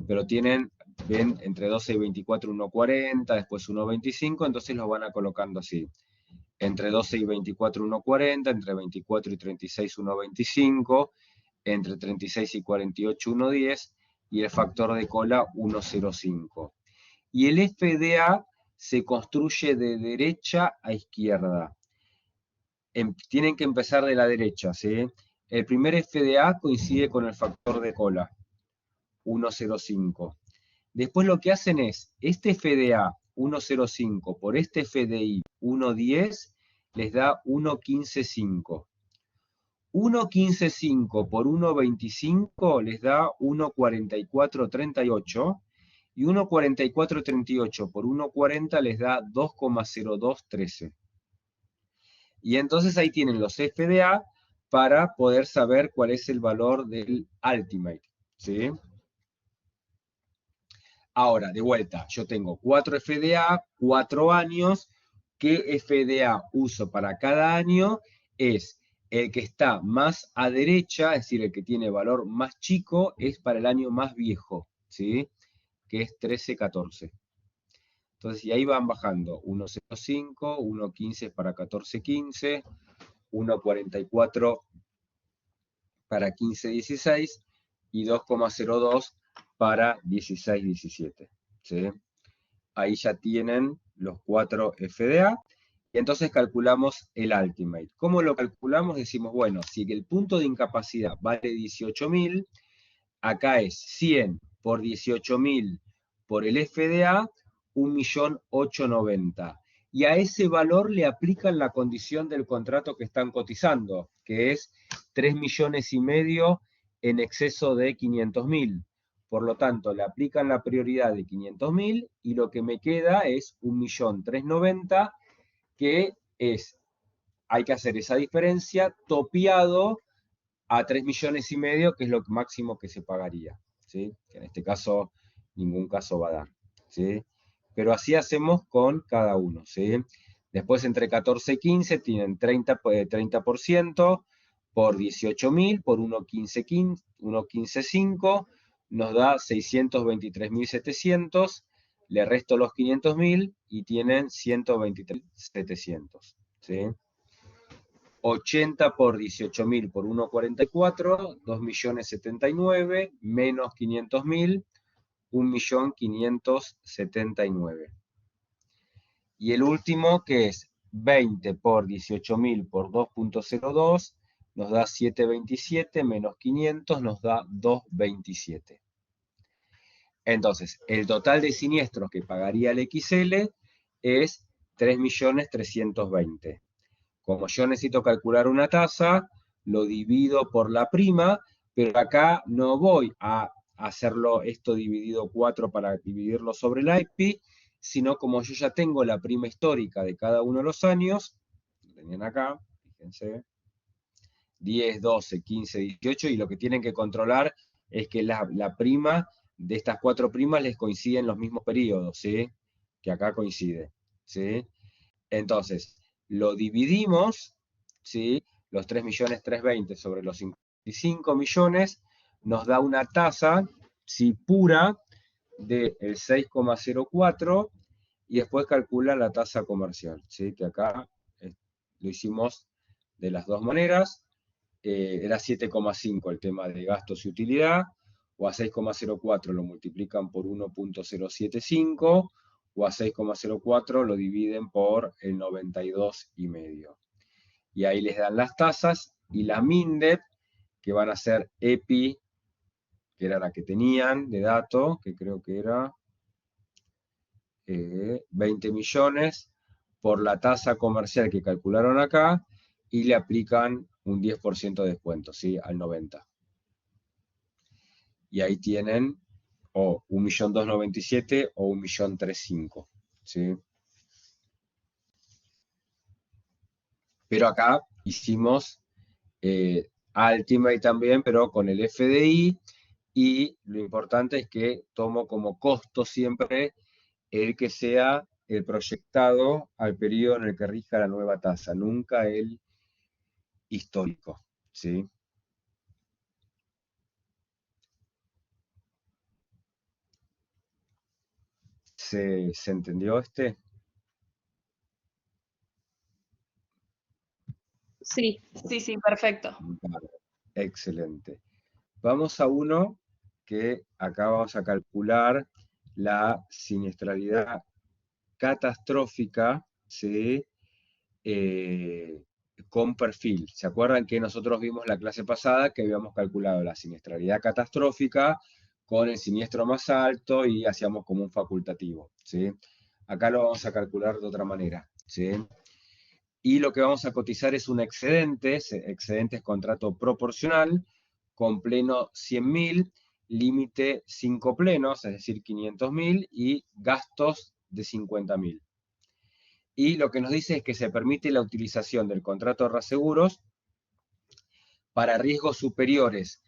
pero tienen, ven, entre 12 y 24, 1,40, después 1,25, entonces los van a colocando así. Entre 12 y 24, 1,40, entre 24 y 36, 1,25, entre 36 y 48, 1,10, y el factor de cola, 1,05. Y el FDA se construye de derecha a izquierda. Tienen que empezar de la derecha, ¿sí? El primer FDA coincide con el factor de cola, 1,05. Después lo que hacen es, este FDA 1,05 por este FDI 1,10 les da 1,155. 1,155 por 1,25 les da 1,4438 y 1,4438 por 1,40 les da 2,0213. Y entonces ahí tienen los FDA para poder saber cuál es el valor del Ultimate, ¿sí? Ahora, de vuelta, yo tengo 4 FDA, 4 años. ¿Qué FDA uso para cada año? Es el que está más a derecha, es decir, el que tiene valor más chico, es para el año más viejo, ¿sí? Que es 13-14. Entonces, y ahí van bajando, 1,05, 1,15 para 14-15, 1,44 para 15-16 y 2,02 para 16-17. ¿Sí? Ahí ya tienen los 4 FDA. Y entonces calculamos el Ultimate. ¿Cómo lo calculamos? Decimos, bueno, si el punto de incapacidad vale 18.000, acá es 100 por 18.000 por el FDA, 1.890.000. Y a ese valor le aplican la condición del contrato que están cotizando, que es 3,5 millones en exceso de 500.000. Por lo tanto, le aplican la prioridad de 500.000 y lo que me queda es 1.390.000, que es, hay que hacer esa diferencia topiado a 3,5 millones, que es lo máximo que se pagaría, ¿sí? Que en este caso, ningún caso va a dar, ¿sí? Pero así hacemos con cada uno, ¿sí? Después, entre 14 y 15, tienen 30% por 18.000, por 1,15,5, nos da 623.700, le resto los 500.000 y tienen 123.700, ¿sí? 80 por 18.000 por 1,44, 2.079.000, menos 500.000, 1.579.000. Y el último, que es 20 por 18.000 por 2,02, nos da 727, menos 500, nos da 227. Entonces, el total de siniestros que pagaría el XL es 3.320.000. Como yo necesito calcular una tasa, lo divido por la prima, pero acá no voy a hacerlo esto dividido 4 para dividirlo sobre el IP, sino como yo ya tengo la prima histórica de cada uno de los años, lo tenían acá, fíjense, 10, 12, 15, 18, y lo que tienen que controlar es que la prima de estas 4 primas les coinciden los mismos periodos, ¿sí? Que acá coincide, ¿sí? Entonces, lo dividimos, ¿sí? Los 3.320.000 sobre los 55 millones, nos da una tasa, ¿sí? Pura del 6,04, y después calcula la tasa comercial, ¿sí? Que acá lo hicimos de las dos maneras. Era 7,5 el tema de gastos y utilidad, o a 6,04 lo multiplican por 1,075, o a 6,04 lo dividen por el 92,5. Y ahí les dan las tasas, y la MINDEP, que van a ser EPI, que era la que tenían de dato, que creo que era 20 millones, por la tasa comercial que calcularon acá, y le aplican un 10% de descuento, ¿sí? Al 90. Y ahí tienen o 1.297.000 o 1.305.000, ¿sí? Pero acá hicimos Ultimate también, pero con el FDI, y lo importante es que tomo como costo siempre el que sea el proyectado al periodo en el que rija la nueva tasa, nunca el histórico, ¿sí? ¿Se entendió este? Sí. Sí, perfecto. Vale, excelente. Vamos a uno que acá vamos a calcular la siniestralidad catastrófica, ¿sí? Eh, con perfil. ¿Se acuerdan que nosotros vimos la clase pasada que habíamos calculado la siniestralidad catastrófica con el siniestro más alto y hacíamos como un facultativo, ¿sí? Acá lo vamos a calcular de otra manera, ¿sí? Y lo que vamos a cotizar es un excedente, excedente es contrato proporcional, con pleno 100.000, límite 5 plenos, es decir, 500.000, y gastos de 50.000. Y lo que nos dice es que se permite la utilización del contrato de reaseguros para riesgos superiores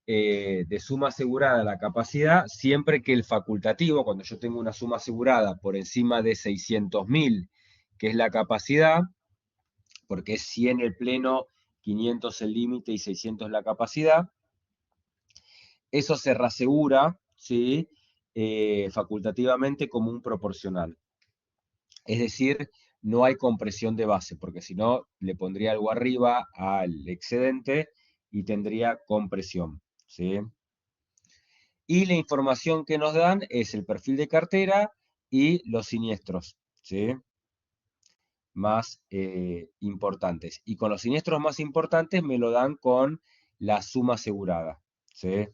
de suma asegurada a la capacidad, siempre que el facultativo, cuando yo tengo una suma asegurada por encima de 600.000, que es la capacidad, porque es 100 el pleno, 500 el límite y 600 la capacidad, eso se reasegura, ¿sí? Facultativamente como un proporcional. Es decir, no hay compresión de base, porque si no, le pondría algo arriba al excedente y tendría compresión, ¿sí? Y la información que nos dan es el perfil de cartera y los siniestros, ¿sí? Más importantes. Y con los siniestros más importantes me lo dan con la suma asegurada, ¿sí?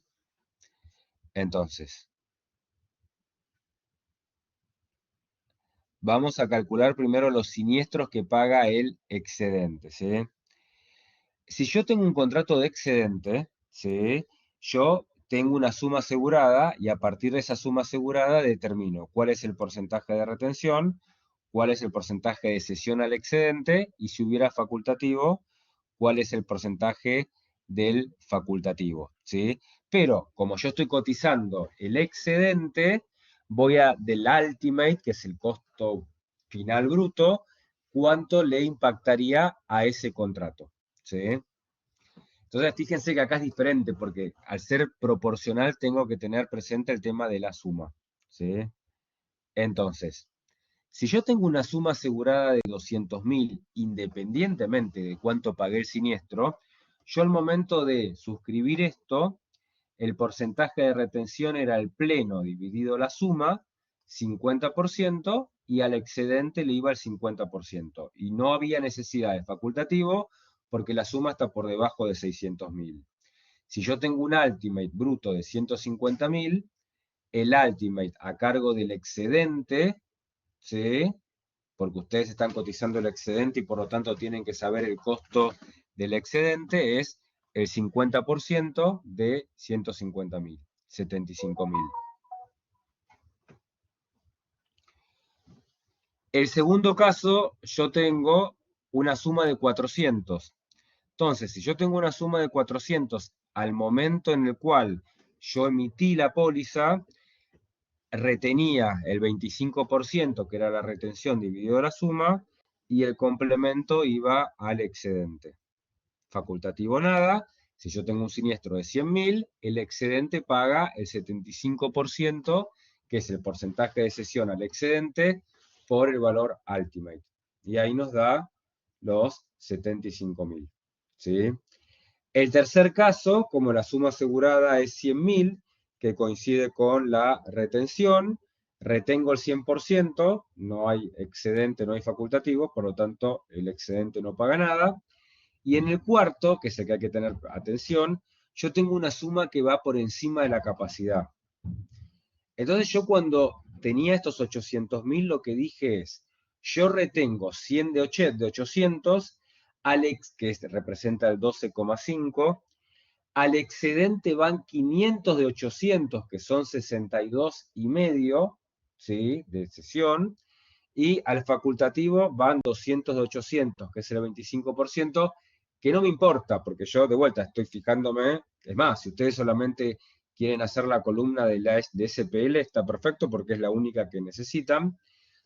Entonces, vamos a calcular primero los siniestros que paga el excedente, ¿sí? Si yo tengo un contrato de excedente, ¿sí? Yo tengo una suma asegurada y a partir de esa suma asegurada determino cuál es el porcentaje de retención, cuál es el porcentaje de cesión al excedente y si hubiera facultativo, cuál es el porcentaje del facultativo, ¿sí? Pero como yo estoy cotizando el excedente, voy a del ultimate, que es el costo final bruto, cuánto le impactaría a ese contrato, ¿sí? Entonces, fíjense que acá es diferente, porque al ser proporcional tengo que tener presente el tema de la suma, ¿sí? Entonces, si yo tengo una suma asegurada de 200.000, independientemente de cuánto pagué el siniestro, yo al momento de suscribir esto, el porcentaje de retención era el pleno dividido la suma, 50%, y al excedente le iba el 50%. Y no había necesidad de facultativo porque la suma está por debajo de 600.000. Si yo tengo un ultimate bruto de 150.000, el ultimate a cargo del excedente, ¿sí? Porque ustedes están cotizando el excedente y por lo tanto tienen que saber el costo del excedente, es el 50% de 150.000, 75.000. El segundo caso, yo tengo una suma de 400. Entonces, si yo tengo una suma de 400 al momento en el cual yo emití la póliza, retenía el 25%, que era la retención dividido la suma, y el complemento iba al excedente. Facultativo nada, si yo tengo un siniestro de 100.000, el excedente paga el 75%, que es el porcentaje de cesión al excedente, por el valor ultimate. Y ahí nos da los 75.000. ¿Sí? El tercer caso, como la suma asegurada es 100.000, que coincide con la retención, retengo el 100%, no hay excedente, no hay facultativo, por lo tanto el excedente no paga nada. Y en el cuarto, que es el que hay que tener atención, yo tengo una suma que va por encima de la capacidad. Entonces yo cuando tenía estos 800.000, lo que dije es, yo retengo 100 de 800, Alex, que representa el 12,5, al excedente van 500 de 800, que son 62,5, ¿sí? De cesión, y al facultativo van 200 de 800, que es el 25%, que no me importa, porque yo de vuelta estoy fijándome, es más, si ustedes solamente quieren hacer la columna de SPL, está perfecto porque es la única que necesitan,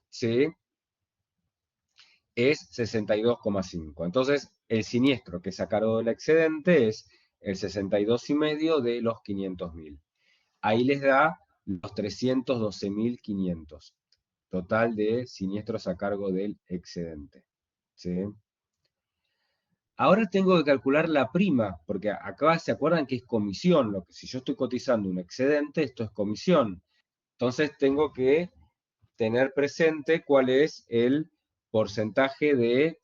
¿sí? Es 62,5. Entonces, el siniestro que sacaron del excedente es el 62,5 de los 500.000. Ahí les da los 312.500. total de siniestros a cargo del excedente. ¿Sí? Ahora tengo que calcular la prima, porque acá se acuerdan que es comisión. Si yo estoy cotizando un excedente, esto es comisión. Entonces tengo que tener presente cuál es el porcentaje de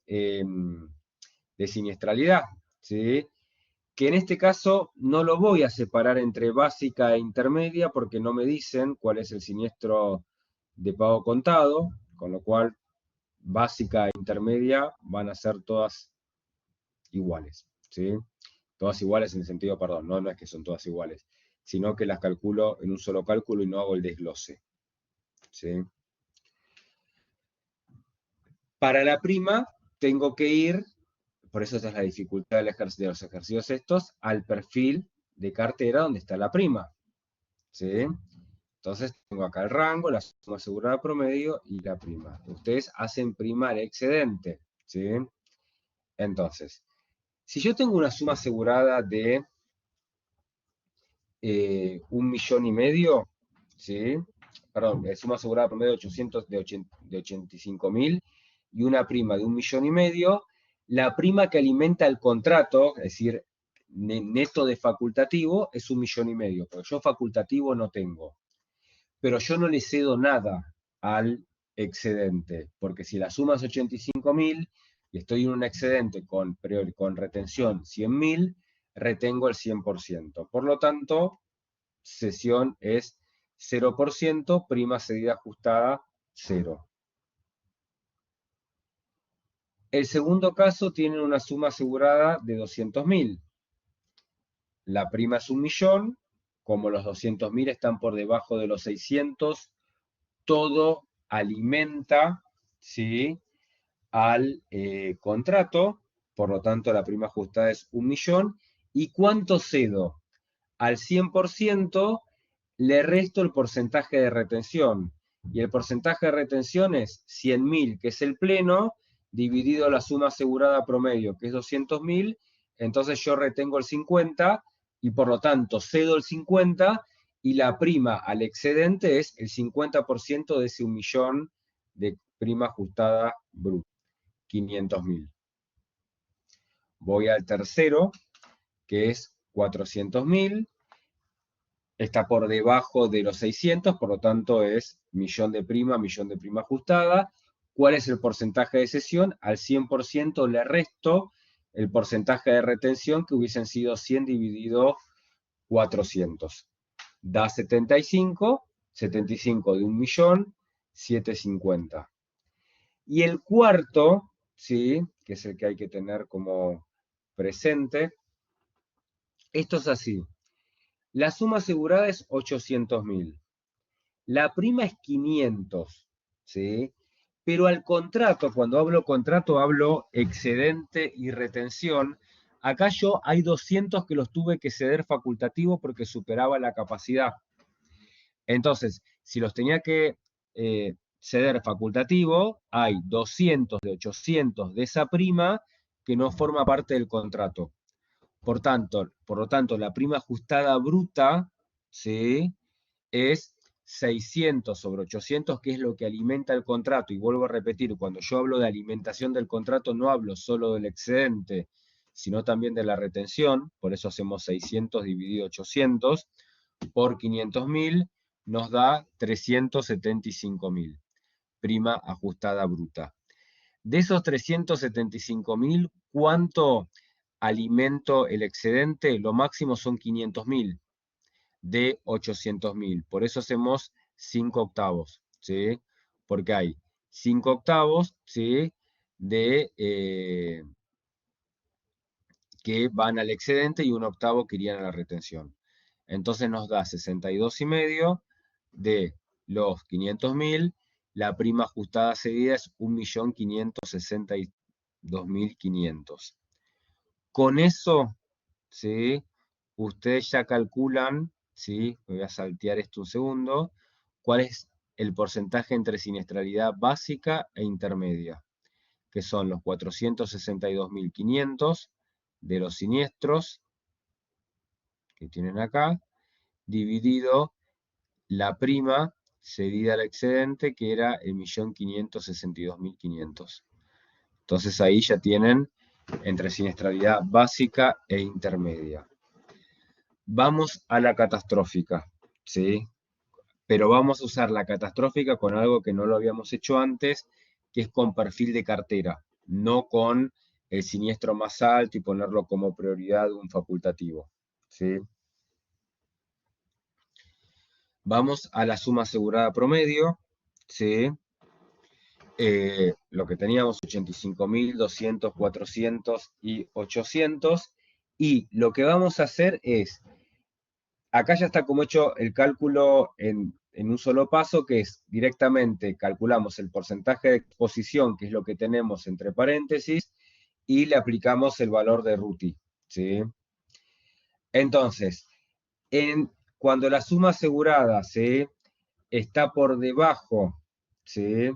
siniestralidad, ¿sí? Que en este caso no lo voy a separar entre básica e intermedia porque no me dicen cuál es el siniestro de pago contado, con lo cual básica e intermedia van a ser todas iguales, ¿sí? Todas iguales en el sentido, perdón, no es que son todas iguales, sino que las calculo en un solo cálculo y no hago el desglose, ¿sí? Para la prima tengo que ir, por eso esta es la dificultad de los ejercicios estos, al perfil de cartera donde está la prima, ¿sí? Entonces tengo acá el rango, la suma asegurada promedio y la prima. Ustedes hacen prima al excedente, ¿sí? Entonces, si yo tengo una suma asegurada de 1,5 millones, ¿sí? Perdón, suma asegurada promedio de 85.000 y una prima de 1,5 millones, la prima que alimenta el contrato, es decir, neto de facultativo, es 1,5 millones, porque yo facultativo no tengo. Pero yo no le cedo nada al excedente, porque si la suma es 85.000 y estoy en un excedente con retención 100.000, retengo el 100%. Por lo tanto, cesión es 0%, prima cedida ajustada 0. El segundo caso tiene una suma asegurada de 200.000. La prima es 1.000.000, como los 200.000 están por debajo de los 600, todo alimenta, ¿sí?, al contrato, por lo tanto la prima ajustada es 1.000.000. ¿Y cuánto cedo? Al 100% le resto el porcentaje de retención. Y el porcentaje de retención es 100.000, que es el pleno, dividido la suma asegurada promedio, que es 200.000. Entonces yo retengo el 50 y por lo tanto cedo el 50 y la prima al excedente es el 50% de ese 1.000.000 de prima ajustada bruta, 500.000. Voy al tercero, que es 400.000. Está por debajo de los 600, por lo tanto es millón de prima ajustada. ¿Cuál es el porcentaje de cesión? Al 100% le resto el porcentaje de retención, que hubiesen sido 100 dividido 400. Da 75, 75 de 1.000.000, 750. Y el cuarto, ¿sí?, que es el que hay que tener como presente, esto es así. La suma asegurada es 800.000. La prima es 500, ¿sí? Pero al contrato, cuando hablo contrato, hablo excedente y retención. Acá hay 200 que los tuve que ceder facultativo porque superaba la capacidad. Entonces, si los tenía que ceder facultativo, hay 200 de 800 de esa prima que no forma parte del contrato. Por lo tanto, la prima ajustada bruta, ¿sí?, es 600 sobre 800, que es lo que alimenta el contrato. Y vuelvo a repetir, cuando yo hablo de alimentación del contrato, no hablo solo del excedente, sino también de la retención. Por eso hacemos 600 dividido 800 por 500.000, nos da 375.000, prima ajustada bruta. De esos 375.000, ¿cuánto alimento el excedente? Lo máximo son 500.000 de 800.000. Por eso hacemos 5 octavos, ¿sí? Porque hay 5 octavos, ¿sí?, que van al excedente y un octavo que irían a la retención. Entonces nos da 62,5 de los 500.000. La prima ajustada cedida es 1.562.500. Con eso, ¿sí?, ustedes ya calculan, ¿sí?, voy a saltear esto un segundo, cuál es el porcentaje entre siniestralidad básica e intermedia, que son los 462.500 de los siniestros que tienen acá, dividido la prima cedida al excedente, que era el 1.562.500. Entonces ahí ya tienen entre siniestralidad básica e intermedia. Vamos a la catastrófica, ¿sí? Pero vamos a usar la catastrófica con algo que no lo habíamos hecho antes, que es con perfil de cartera, no con el siniestro más alto y ponerlo como prioridad de un facultativo, ¿sí? Vamos a la suma asegurada promedio, ¿sí? Lo que teníamos, 85.000, 200, 400 y 800. Y lo que vamos a hacer es, acá ya está como hecho el cálculo en un solo paso, que es directamente calculamos el porcentaje de exposición, que es lo que tenemos entre paréntesis, y le aplicamos el valor de RUTI, ¿sí? Entonces, cuando la suma asegurada, ¿sí?, está por debajo, ¿sí?,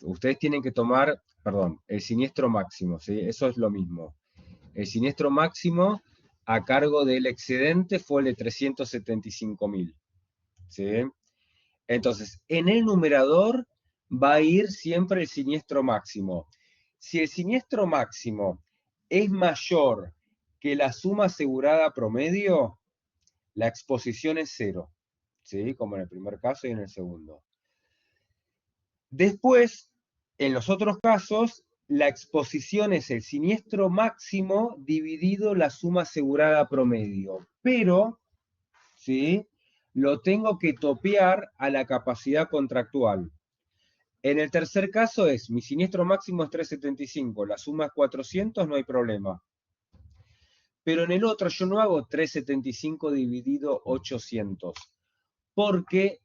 ustedes tienen que tomar, perdón, el siniestro máximo, ¿sí? Eso es lo mismo. El siniestro máximo a cargo del excedente fue el de 375.000, ¿sí? Entonces, en el numerador va a ir siempre el siniestro máximo. Si el siniestro máximo es mayor que la suma asegurada promedio, la exposición es cero, ¿sí? Como en el primer caso y en el segundo. Después, en los otros casos, la exposición es el siniestro máximo dividido la suma asegurada promedio. Pero, ¿sí?, lo tengo que topear a la capacidad contractual. En el tercer caso es, mi siniestro máximo es 375, la suma es 400, no hay problema. Pero en el otro yo no hago 375 dividido 800, porque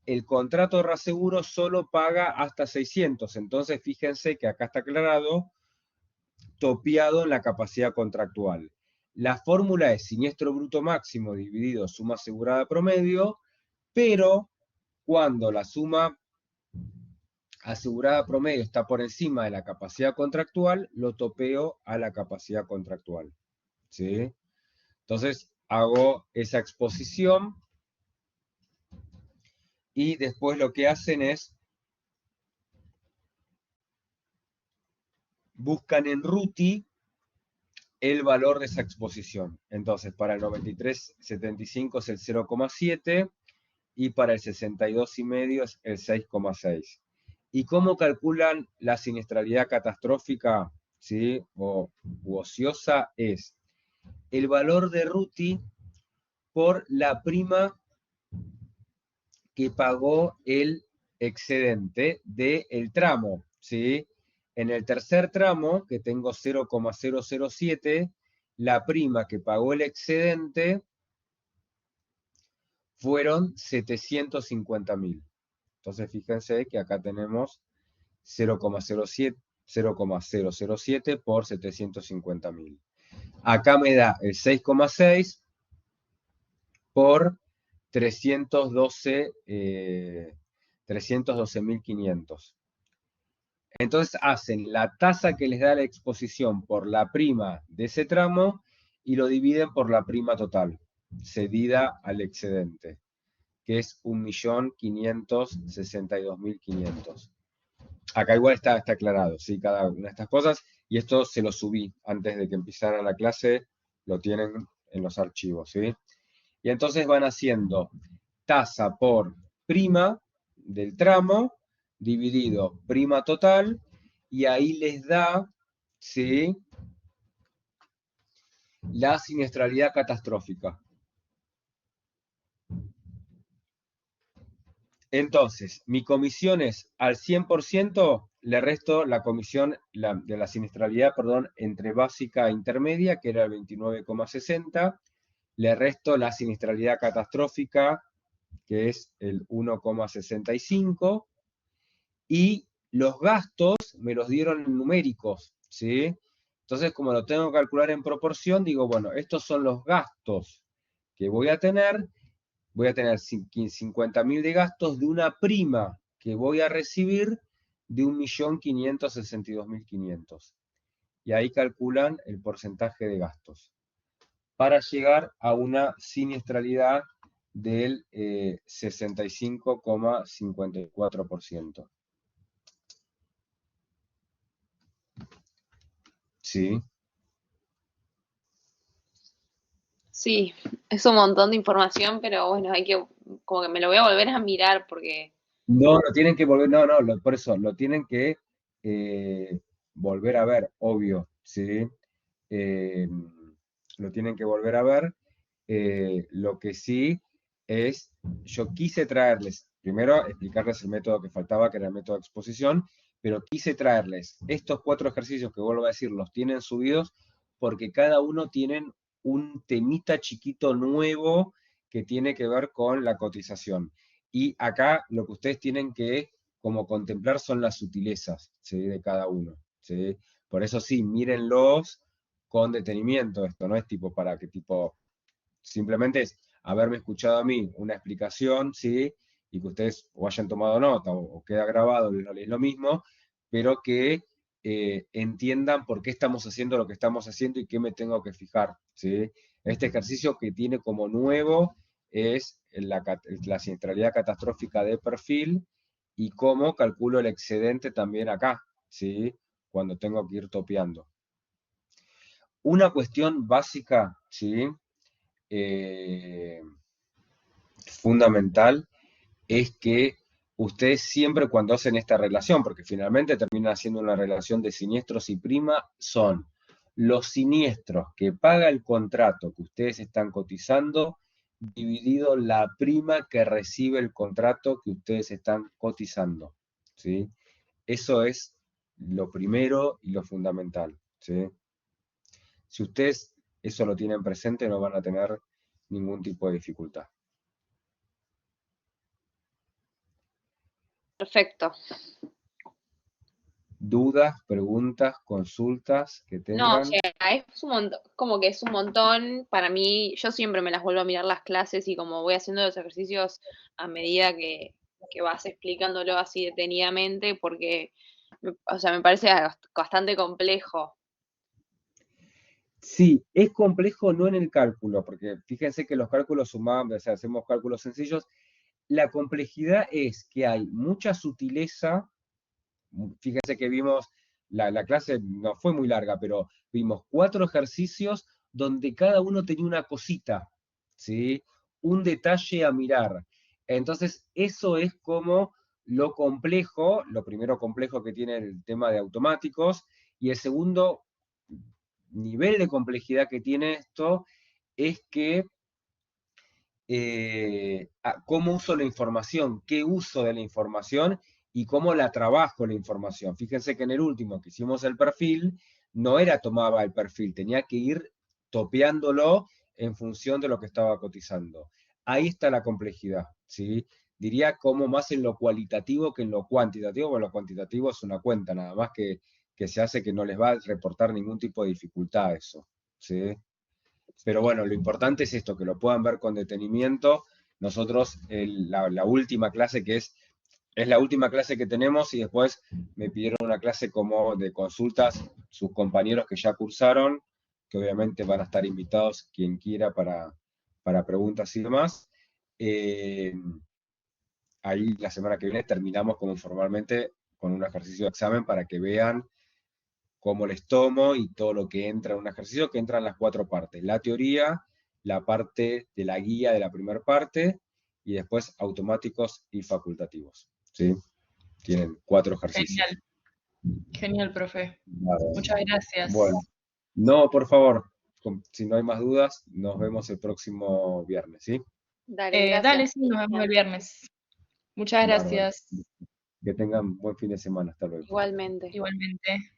el contrato de reaseguro solo paga hasta 600. Entonces, fíjense que acá está aclarado, topeado en la capacidad contractual. La fórmula es siniestro bruto máximo dividido suma asegurada promedio, pero cuando la suma asegurada promedio está por encima de la capacidad contractual, lo topeo a la capacidad contractual, ¿sí? Entonces, hago esa exposición y después lo que hacen es buscan en RUTI el valor de esa exposición. Entonces, para el 93.75 es el 0,7 y para el 62,5 es el 6,6. ¿Y cómo calculan la siniestralidad catastrófica, ¿sí?, u ociosa? Es el valor de RUTI por la prima que pagó el excedente del tramo, ¿sí? En el tercer tramo, que tengo 0,007, la prima que pagó el excedente fueron 750.000. Entonces, fíjense que acá tenemos 0,007 por 750.000. Acá me da el 6,6 por 312.500. Entonces hacen la tasa que les da la exposición por la prima de ese tramo y lo dividen por la prima total, cedida al excedente, que es 1.562.500. Acá igual está aclarado, ¿sí?, cada una de estas cosas, y esto se lo subí antes de que empezara la clase, lo tienen en los archivos, ¿sí? Y entonces van haciendo tasa por prima del tramo, dividido prima total, y ahí les da, ¿sí?, la siniestralidad catastrófica. Entonces, mi comisión es al 100%, le resto la comisión de la siniestralidad, perdón, entre básica e intermedia, que era el 29,60, le resto la siniestralidad catastrófica, que es el 1,65, y los gastos me los dieron en numéricos, ¿sí? Entonces, como lo tengo que calcular en proporción, digo, bueno, estos son los gastos que voy a tener 50.000 de gastos de una prima que voy a recibir de 1.562.500. Y ahí calculan el porcentaje de gastos para llegar a una siniestralidad del 65,54%. ¿Sí? Sí, es un montón de información, pero bueno, como que me lo voy a volver a mirar porque, No, lo tienen que volver, no, no, por eso, lo tienen que volver a ver, obvio, ¿sí? Eh, lo tienen que volver a ver. Lo que sí es, yo quise traerles, primero explicarles el método que faltaba, que era el método de exposición, pero quise traerles estos 4 ejercicios que vuelvo a decir, los tienen subidos, porque cada uno tienen un temita chiquito nuevo que tiene que ver con la cotización. Y acá lo que ustedes tienen que como contemplar son las sutilezas, ¿sí? De cada uno, ¿sí? Por eso sí, mírenlos con detenimiento. Esto no es tipo para que tipo, simplemente es haberme escuchado a mí una explicación, ¿sí? Y que ustedes o hayan tomado nota o queda grabado, es lo mismo, pero que entiendan por qué estamos haciendo lo que estamos haciendo y qué me tengo que fijar, ¿sí? Este ejercicio que tiene como nuevo es la siniestralidad catastrófica de perfil y cómo calculo el excedente también acá, ¿sí? Cuando tengo que ir topeando. Una cuestión básica, ¿sí? Eh, fundamental es que ustedes siempre cuando hacen esta relación, porque finalmente terminan haciendo una relación de siniestros y prima, son los siniestros que paga el contrato que ustedes están cotizando dividido la prima que recibe el contrato que ustedes están cotizando, ¿sí? Eso es lo primero y lo fundamental, ¿sí? Si ustedes eso lo tienen presente, no van a tener ningún tipo de dificultad. perfecto. ¿Dudas, preguntas, consultas que No, o tengan? sea, es un montón, como que es un montón. Para mí, yo siempre me las vuelvo a mirar las clases y como voy haciendo los ejercicios a medida que vas explicándolo así detenidamente, porque, o sea, me parece bastante complejo. Sí, es complejo no en el cálculo, porque fíjense que los cálculos sumamos, o sea, hacemos cálculos sencillos. La complejidad es que hay mucha sutileza. Fíjense que vimos, la clase no fue muy larga, pero vimos 4 ejercicios donde cada uno tenía una cosita, ¿sí? Un detalle a mirar. Entonces, eso es como lo complejo, lo primero complejo que tiene el tema de automáticos, y el segundo nivel de complejidad que tiene esto es que cómo uso la información, qué uso de la información y cómo la trabajo la información. Fíjense que en el último que hicimos el perfil, no era tomaba el perfil, tenía que ir topeándolo en función de lo que estaba cotizando. Ahí está la complejidad, ¿sí? Diría como más en lo cualitativo que en lo cuantitativo, porque lo cuantitativo es una cuenta nada más que se hace que no les va a reportar ningún tipo de dificultad eso, ¿sí? Pero bueno, lo importante es esto, que lo puedan ver con detenimiento. Nosotros, la última clase es la última clase que tenemos y después me pidieron una clase como de consultas sus compañeros que ya cursaron, que obviamente van a estar invitados quien quiera para preguntas y demás. Eh, ahí la semana que viene terminamos como formalmente con un ejercicio de examen para que vean cómo les tomo y todo lo que entra en un ejercicio, que entran las 4 partes. La teoría, la parte de la guía de la primera parte y después automáticos y facultativos. ¿Sí? Tienen 4 ejercicios. Genial, genial, profe. Nada. Muchas gracias. Bueno, no, por favor, si no hay más dudas, nos vemos el próximo viernes, ¿sí? Dale, gracias. Dale, sí, nos vemos el viernes. Muchas Bárbaro. gracias. Que tengan buen fin de semana. Hasta luego. Igualmente. Igualmente.